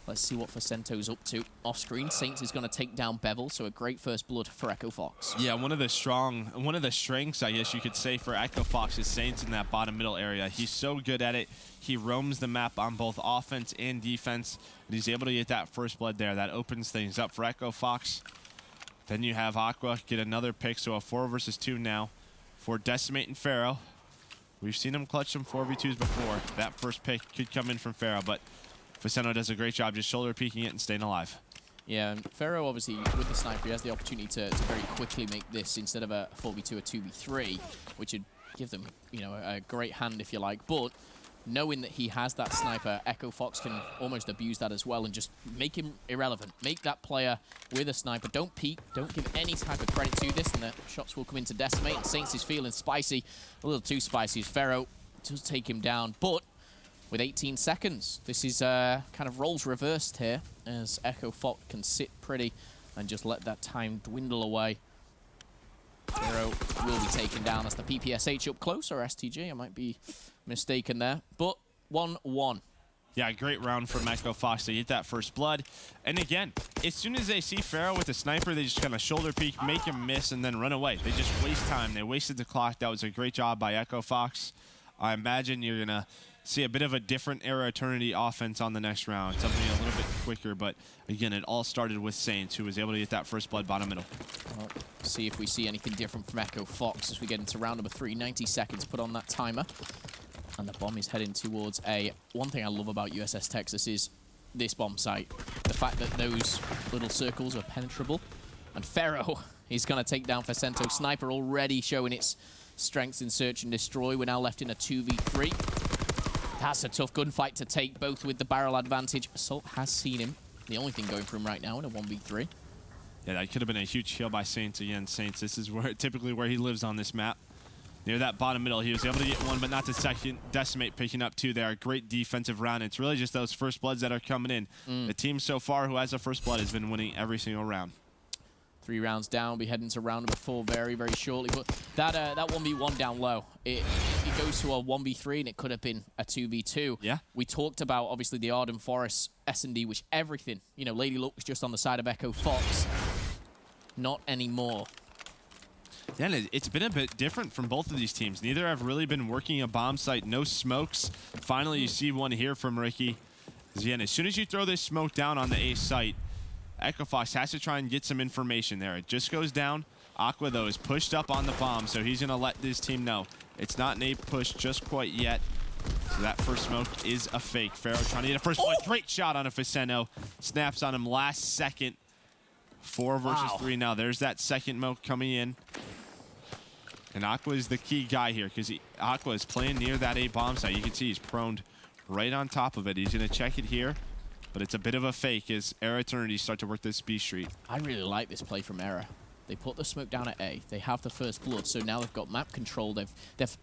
Let's see what Facento's up to. Off-screen, Saints is going to take down Bevel, so a great first blood for Echo Fox. Yeah, one of the strengths, I guess you could say, for Echo Fox is Saints in that bottom middle area. He's so good at it. He roams the map on both offense and defense, and he's able to get that first blood there. That opens things up for Echo Fox. Then you have Aqua get another pick, so a 4 versus 2 now for Decimate and Pharaoh. We've seen him clutch some 4v2s before. That first pick could come in from Pharaoh, but Faceno does a great job just shoulder peeking it and staying alive. Yeah, and Pharaoh, obviously, with the sniper, he has the opportunity to very quickly make this, instead of a 4v2, a 2v3, which would give them, you know, a great hand, if you like. But knowing that he has that sniper, Echo Fox can almost abuse that as well and just make him irrelevant. Make that player with a sniper. Don't peek. Don't give any type of credit to this, and the shots will come into Decimate. And Saints is feeling spicy. A little too spicy. Pharaoh does take him down, but with 18 seconds, this is kind of roles reversed here, as Echo Fox can sit pretty and just let that time dwindle away. Pharaoh will be taken down. That's the PPSH up close, or STG. I might be mistaken there. But 1-1. Yeah, great round from Echo Fox. They get that first blood. And again, as soon as they see Pharaoh with a sniper, they just kind of shoulder peek, make him miss, and then run away. They just waste time. They wasted the clock. That was a great job by Echo Fox. I imagine you're going to see a bit of a different Era Eternity offense on the next round. Something a little bit quicker, but again, it all started with Saints, who was able to get that first blood bottom middle. Well, see if we see anything different from Echo Fox as we get into round number 3. 90 seconds put on that timer. And the bomb is heading towards A. One thing I love about USS Texas is this bomb site. The fact that those little circles are penetrable. And Pharaoh is going to take down Facento. Sniper already showing its strengths in search and destroy. We're now left in a 2v3. That's a tough gunfight to take, both with the barrel advantage. Assault has seen him. The only thing going for him right now in a 1v3. Yeah, that could have been a huge kill by Saints. Again, Saints, this is typically where he lives on this map. Near that bottom middle, he was able to get one, but not the second. Decimate picking up two there. Great defensive round. It's really just those first bloods that are coming in. The team so far who has a first blood has been winning every single round. 3 rounds down. We'll be heading to round number 4 very, very shortly. But that 1v1 down low, it goes to a 1v3, and it could have been a 2v2. Yeah. We talked about, obviously, the Arden Forest S&D, which everything, you know, Lady Luck was just on the side of Echo Fox. Not anymore. Yeah, and it's been a bit different from both of these teams. Neither have really been working a bomb site. No smokes. Finally, you see one here from Ricky. Again, as soon as you throw this smoke down on the A site, Echo Fox has to try and get some information there. It just goes down. Aqua, though, is pushed up on the bomb, so he's going to let this team know. It's not an A push just quite yet. So that first smoke is a fake. Pharaoh trying to get a first one. Great shot on a Faceno. Snaps on him last second. 4 versus 3 now. There's that second smoke coming in. And Aqua is the key guy here because Aqua is playing near that A bomb site. You can see he's proned right on top of it. He's going to check it here, but it's a bit of a fake as eRa Eternity start to work this B Street. I really like this play from eRa. They put the smoke down at A. They have the first blood, so now they've got map control. They've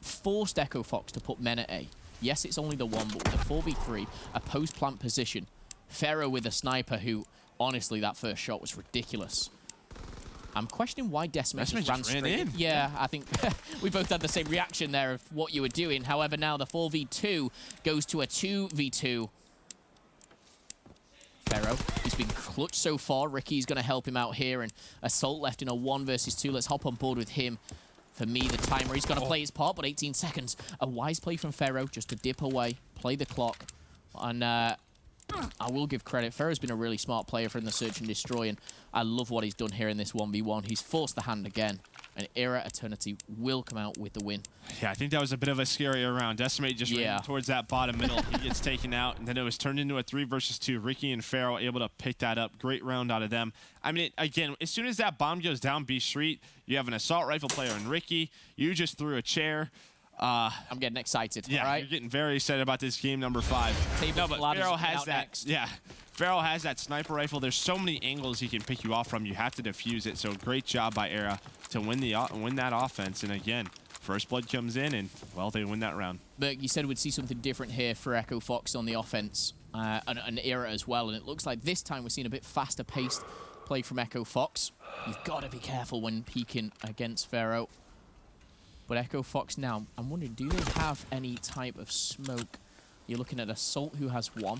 forced Echo Fox to put men at A. Yes, it's only the 1, but with a 4v3, a post-plant position. Pharaoh with a sniper who, honestly, that first shot was ridiculous. I'm questioning why Decimate just ran straight in. Yeah, I think we both had the same reaction there of what you were doing. However, now the 4v2 goes to a 2v2. Pharaoh, he's been clutch so far. Ricky's going to help him out here, and Assault left in a 1 versus 2. Let's hop on board with him. For me, the timer, he's going to play his part, but 18 seconds. A wise play from Pharaoh just to dip away, play the clock. And I will give credit. Pharaoh's been a really smart player from the Search and Destroy, and I love what he's done here in this 1v1. He's forced the hand again, and eRa Eternity will come out with the win. Yeah, I think that was a bit of a scary round. Decimate just ran towards that bottom middle. He gets taken out, and then it was turned into a 3 versus 2. Ricky and Pharaoh able to pick that up. Great round out of them. I mean, again, as soon as that bomb goes down B Street, you have an assault rifle player in Ricky. You just threw a chair. I'm getting excited. Yeah, right? You're getting very excited about this game number 5. No, but Pharaoh has that. Next. Yeah, Pharaoh has that sniper rifle. There's so many angles he can pick you off from. You have to defuse it. So great job by eRa to win that offense. And again, first blood comes in, and well, they win that round. But you said we'd see something different here for Echo Fox on the offense, and eRa as well. And it looks like this time we're seeing a bit faster paced play from Echo Fox. You've got to be careful when peeking against Pharaoh. But Echo Fox now, I'm wondering, do they have any type of smoke? You're looking at Assault, who has 1.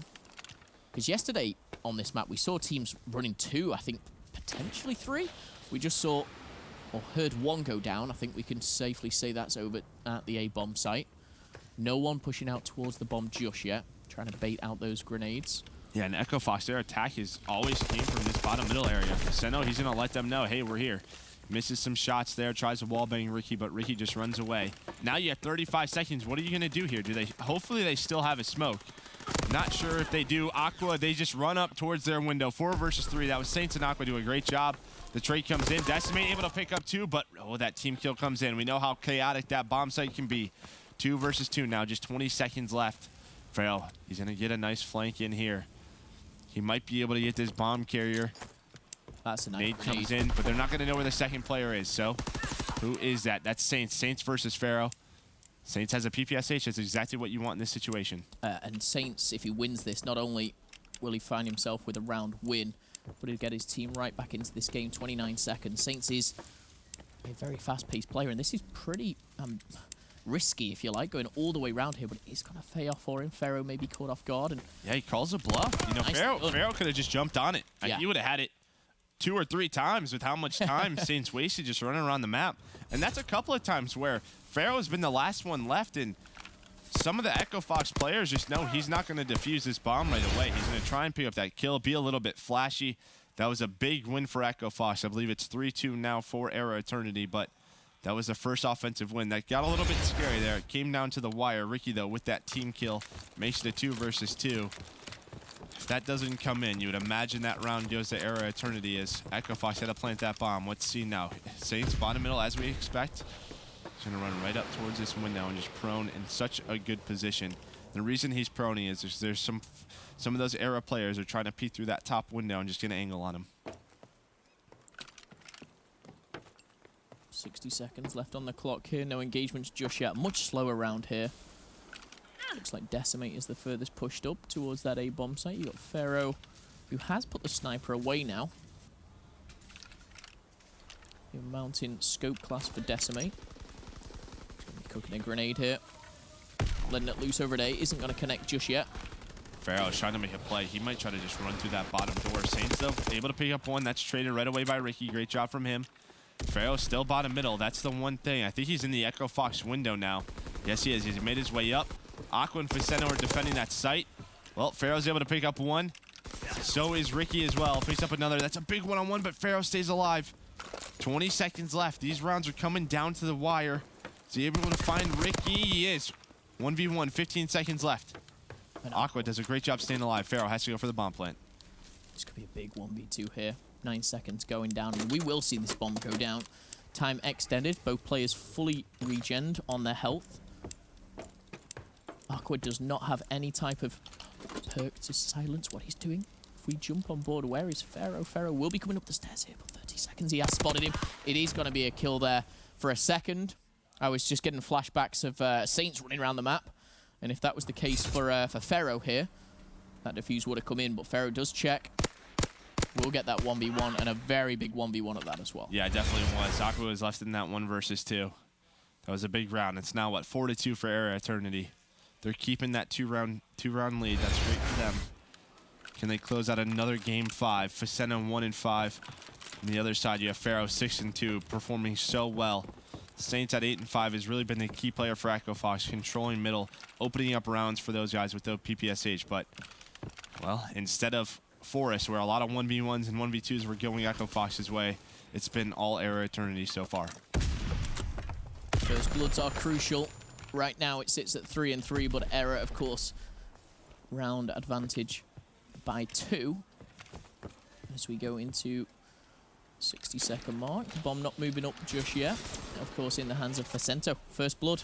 Because yesterday on this map, we saw teams running 2, I think potentially 3. We just saw, or heard 1 go down. I think we can safely say that's over at the A-bomb site. No one pushing out towards the bomb just yet, trying to bait out those grenades. Yeah, and Echo Fox, their attack is always came from this bottom middle area. Seno, he's going to let them know, hey, we're here. Misses some shots there, tries to wallbang Ricky, but Ricky just runs away. Now you have 35 seconds. What are you going to do here? Hopefully they still have a smoke. Not sure if they do. Aqua, they just run up towards their window. 4 versus 3. That was Saints and Aqua do a great job. The trade comes in. Decimate able to pick up 2, but that team kill comes in. We know how chaotic that bomb site can be. 2 versus 2 now, just 20 seconds left. Pharaoh, he's going to get a nice flank in here. He might be able to get this bomb carrier. That's a nice Nade comes in, but they're not going to know where the second player is. So, who is that? That's Saints. Saints versus Pharaoh. Saints has a PPSH. That's exactly what you want in this situation. And Saints, if he wins this, not only will he find himself with a round win, but he'll get his team right back into this game. 29 seconds. Saints is a very fast-paced player, and this is pretty risky, if you like, going all the way around here, but it's going to pay off for him. Pharaoh may be caught off guard. And yeah, he calls a bluff. You know, nice Pharaoh could have just jumped on it. Yeah. He would have had it 2 or 3 times with how much time Saints wasted just running around the map. And that's a couple of times where Pharaoh has been the last one left, and some of the Echo Fox players just know he's not going to defuse this bomb right away. He's going to try and pick up that kill, be a little bit flashy. That was a big win for Echo Fox. I believe it's 3-2 now for eRa Eternity, but that was the first offensive win. That got a little bit scary there. It came down to the wire. Ricky, though, with that team kill, makes it a 2 versus 2. If that doesn't come in, you would imagine that round goes to eRa Eternity as Echo Fox had to plant that bomb. Let's see now. Saints bottom middle, as we expect. He's going to run right up towards this window and just prone in such a good position. The reason he's proning is there's some of those eRa players are trying to peek through that top window and just get an angle on him. 60 seconds left on the clock here. No engagements just yet. Much slower round here. Looks like Decimate is the furthest pushed up towards that A bomb site. You got Pharaoh, who has put the sniper away now. You're mounting scope class for Decimate. Cooking a grenade here. Letting it loose over at A. Isn't going to connect just yet. Pharaoh's trying to make a play. He might try to just run through that bottom door. Saints, though, able to pick up one. That's traded right away by Ricky. Great job from him. Pharaoh still bottom middle. That's the one thing. I think he's in the Echo Fox window now. Yes, he is. He's made his way up. Aqua and Faceno are defending that site. Well, Pharaoh's able to pick up one. So is Ricky as well. Picks up another. That's a big one-on-one, but Pharaoh stays alive. 20 seconds left. These rounds are coming down to the wire. Is he able to find Ricky? He is. 1v1, 15 seconds left. And Aqua does a great job staying alive. Pharaoh has to go for the bomb plant. This could be a big 1v2 here. 9 seconds going down, and we will see this bomb go down. Time extended. Both players fully regened on their health. Aqua does not have any type of perk to silence what he's doing. If we jump on board, where is Pharaoh? Pharaoh will be coming up the stairs here, but 30 seconds. He has spotted him. It is going to be a kill there for a second. I was just getting flashbacks of Saints running around the map. And if that was the case for Pharaoh here, that defuse would have come in. But Pharaoh does check. We'll get that 1v1 and a very big 1v1 at that as well. Yeah, definitely was. Aqua was left in that 1 versus 2. That was a big round. It's now, what, 4-2 for eRa Eternity. They're keeping that two-round lead. That's great for them. Can they close out another game 5? Faceno 1-5. On the other side, you have Pharaoh 6-2, performing so well. Saints at 8-5 has really been the key player for Echo Fox, controlling middle, opening up rounds for those guys with the PPSH. But, well, instead of Forest, where a lot of 1v1s and 1v2s were going Echo Fox's way, it's been all eRa Eternity so far. Those bloods are crucial. Right now it sits at 3-3, but eRa, of course, round advantage by 2 as we go into 60-second mark. The bomb not moving up just yet. Of course, in the hands of Facento. First blood.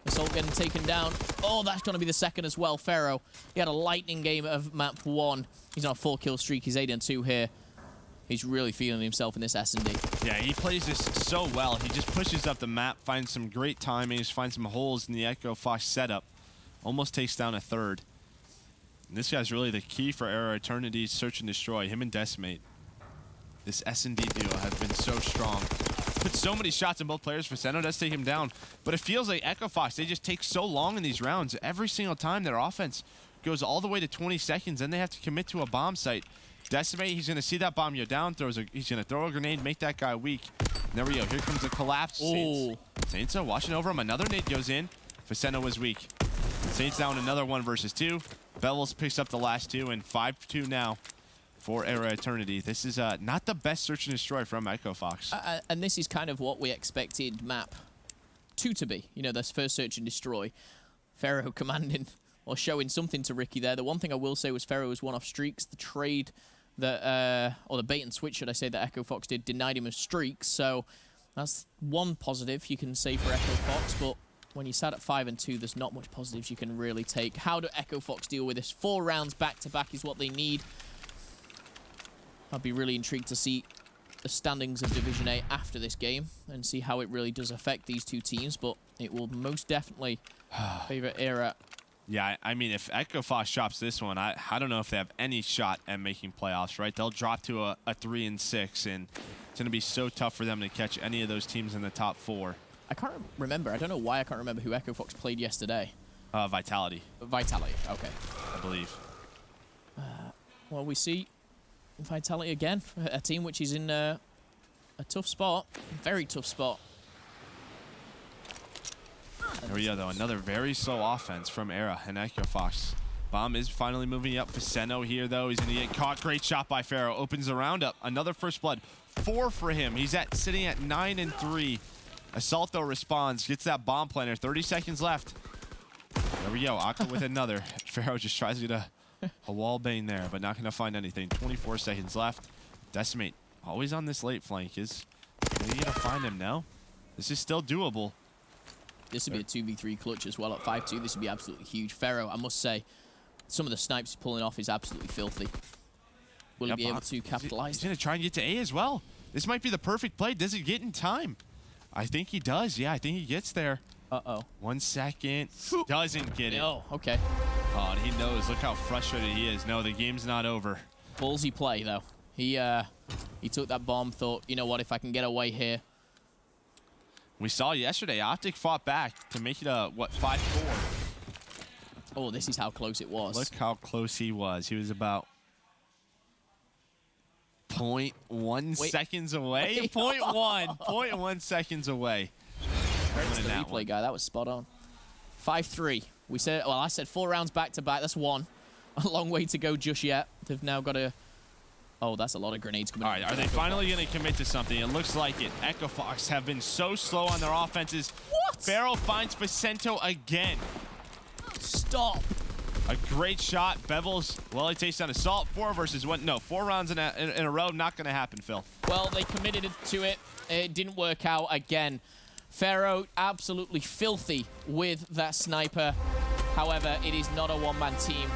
Assault getting taken down. Oh, that's going to be the second as well. Pharaoh, he had a lightning game of map 1. He's on a 4-kill streak. He's 8-2 here. He's really feeling himself in this S&D. Yeah, he plays this so well. He just pushes up the map, finds some great timings, finds some holes in the Echo Fox setup. Almost takes down a third. And this guy's really the key for eRa Eternity's search and destroy. Him and Decimate. This S&D duo has been so strong. Put so many shots in both players. Faceno does take him down. But it feels like Echo Fox, they just take so long in these rounds. Every single time their offense goes all the way to 20 seconds, then they have to commit to a bomb site. Decimate, he's going to see that bomb go down, he's going to throw a grenade, make that guy weak. And there we go. Here comes a collapse. Saints watching over him. Another nade goes in. Faceno was weak. Saints down another 1 versus 2. Bevels picks up the last 2, and 5-2 now for eRa Eternity. This is not the best search and destroy from Echo Fox. And this is kind of what we expected map 2 to be. You know, this first search and destroy. Pharaoh commanding or showing something to Ricky there. The one thing I will say was Pharaoh was 1 off streaks. The trade that, or the bait and switch, should I say, that Echo Fox did denied him of streaks. So that's one positive you can say for Echo Fox. But when you sat at 5-2, there's not much positives you can really take. How do Echo Fox deal with this? 4 rounds back-to-back is what they need. I'd be really intrigued to see the standings of Division A after this game and see how it really does affect these 2 teams. But it will most definitely favor eRa. Yeah, I mean, if Echo Fox drops this one, I don't know if they have any shot at making playoffs, right? They'll drop to a 3-6, and it's going to be so tough for them to catch any of those teams in the top 4. I can't remember. I don't know why I can't remember who Echo Fox played yesterday. Vitality. Vitality, okay. I believe. Well, we see Vitality again, a team which is in a tough spot, very tough spot. There we go, though. Another very slow offense from eRa and Echo Fox. Bomb is finally moving up. Faceno here, though. He's going to get caught. Great shot by Pharaoh. Opens the round up. Another first blood. 4 for him. He's sitting at 9-3. Assault, though, responds. Gets that bomb planter. 30 seconds left. There we go. Aqua with another. Pharaoh just tries to get a wall bang there, but not going to find anything. 24 seconds left. Decimate, always on this late flank. Is going to find him now. This is still doable. This would be a 2v3 clutch as well at 5-2. This would be absolutely huge. Pharaoh, I must say, some of the snipes he's pulling off is absolutely filthy. Will he be able to capitalize? He's going to try and get to A as well. This might be the perfect play. Does it get in time? I think he does. Yeah, I think he gets there. Uh-oh. 1 second. Doesn't get it. Oh, okay. Oh, and he knows. Look how frustrated he is. No, the game's not over. Ballsy play, though. He took that bomb, thought, you know what, if I can get away here. We saw yesterday, Optic fought back to make it a, what, 5-4. Oh, this is how close it was. Look how close he was. He was about 0.1 seconds away. 0.1 seconds away. Credit to the replay guy. That was spot on. 5-3. We said, well, I said 4 rounds back to back. That's 1. A long way to go just yet. They've now got to. Oh, that's a lot of grenades coming. All right, are they finally going to commit to something? It looks like it. Echo Fox have been so slow on their offenses. What? Pharaoh finds Vicento again. Stop. A great shot. Bevels, well, he takes down Assault. 4 versus 1. No, 4 rounds in a row. Not going to happen, Phil. Well, they committed to it. It didn't work out again. Pharaoh absolutely filthy with that sniper. However, it is not a one-man team.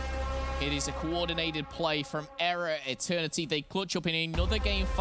It is a coordinated play from eRa Eternity. They clutch up in another game.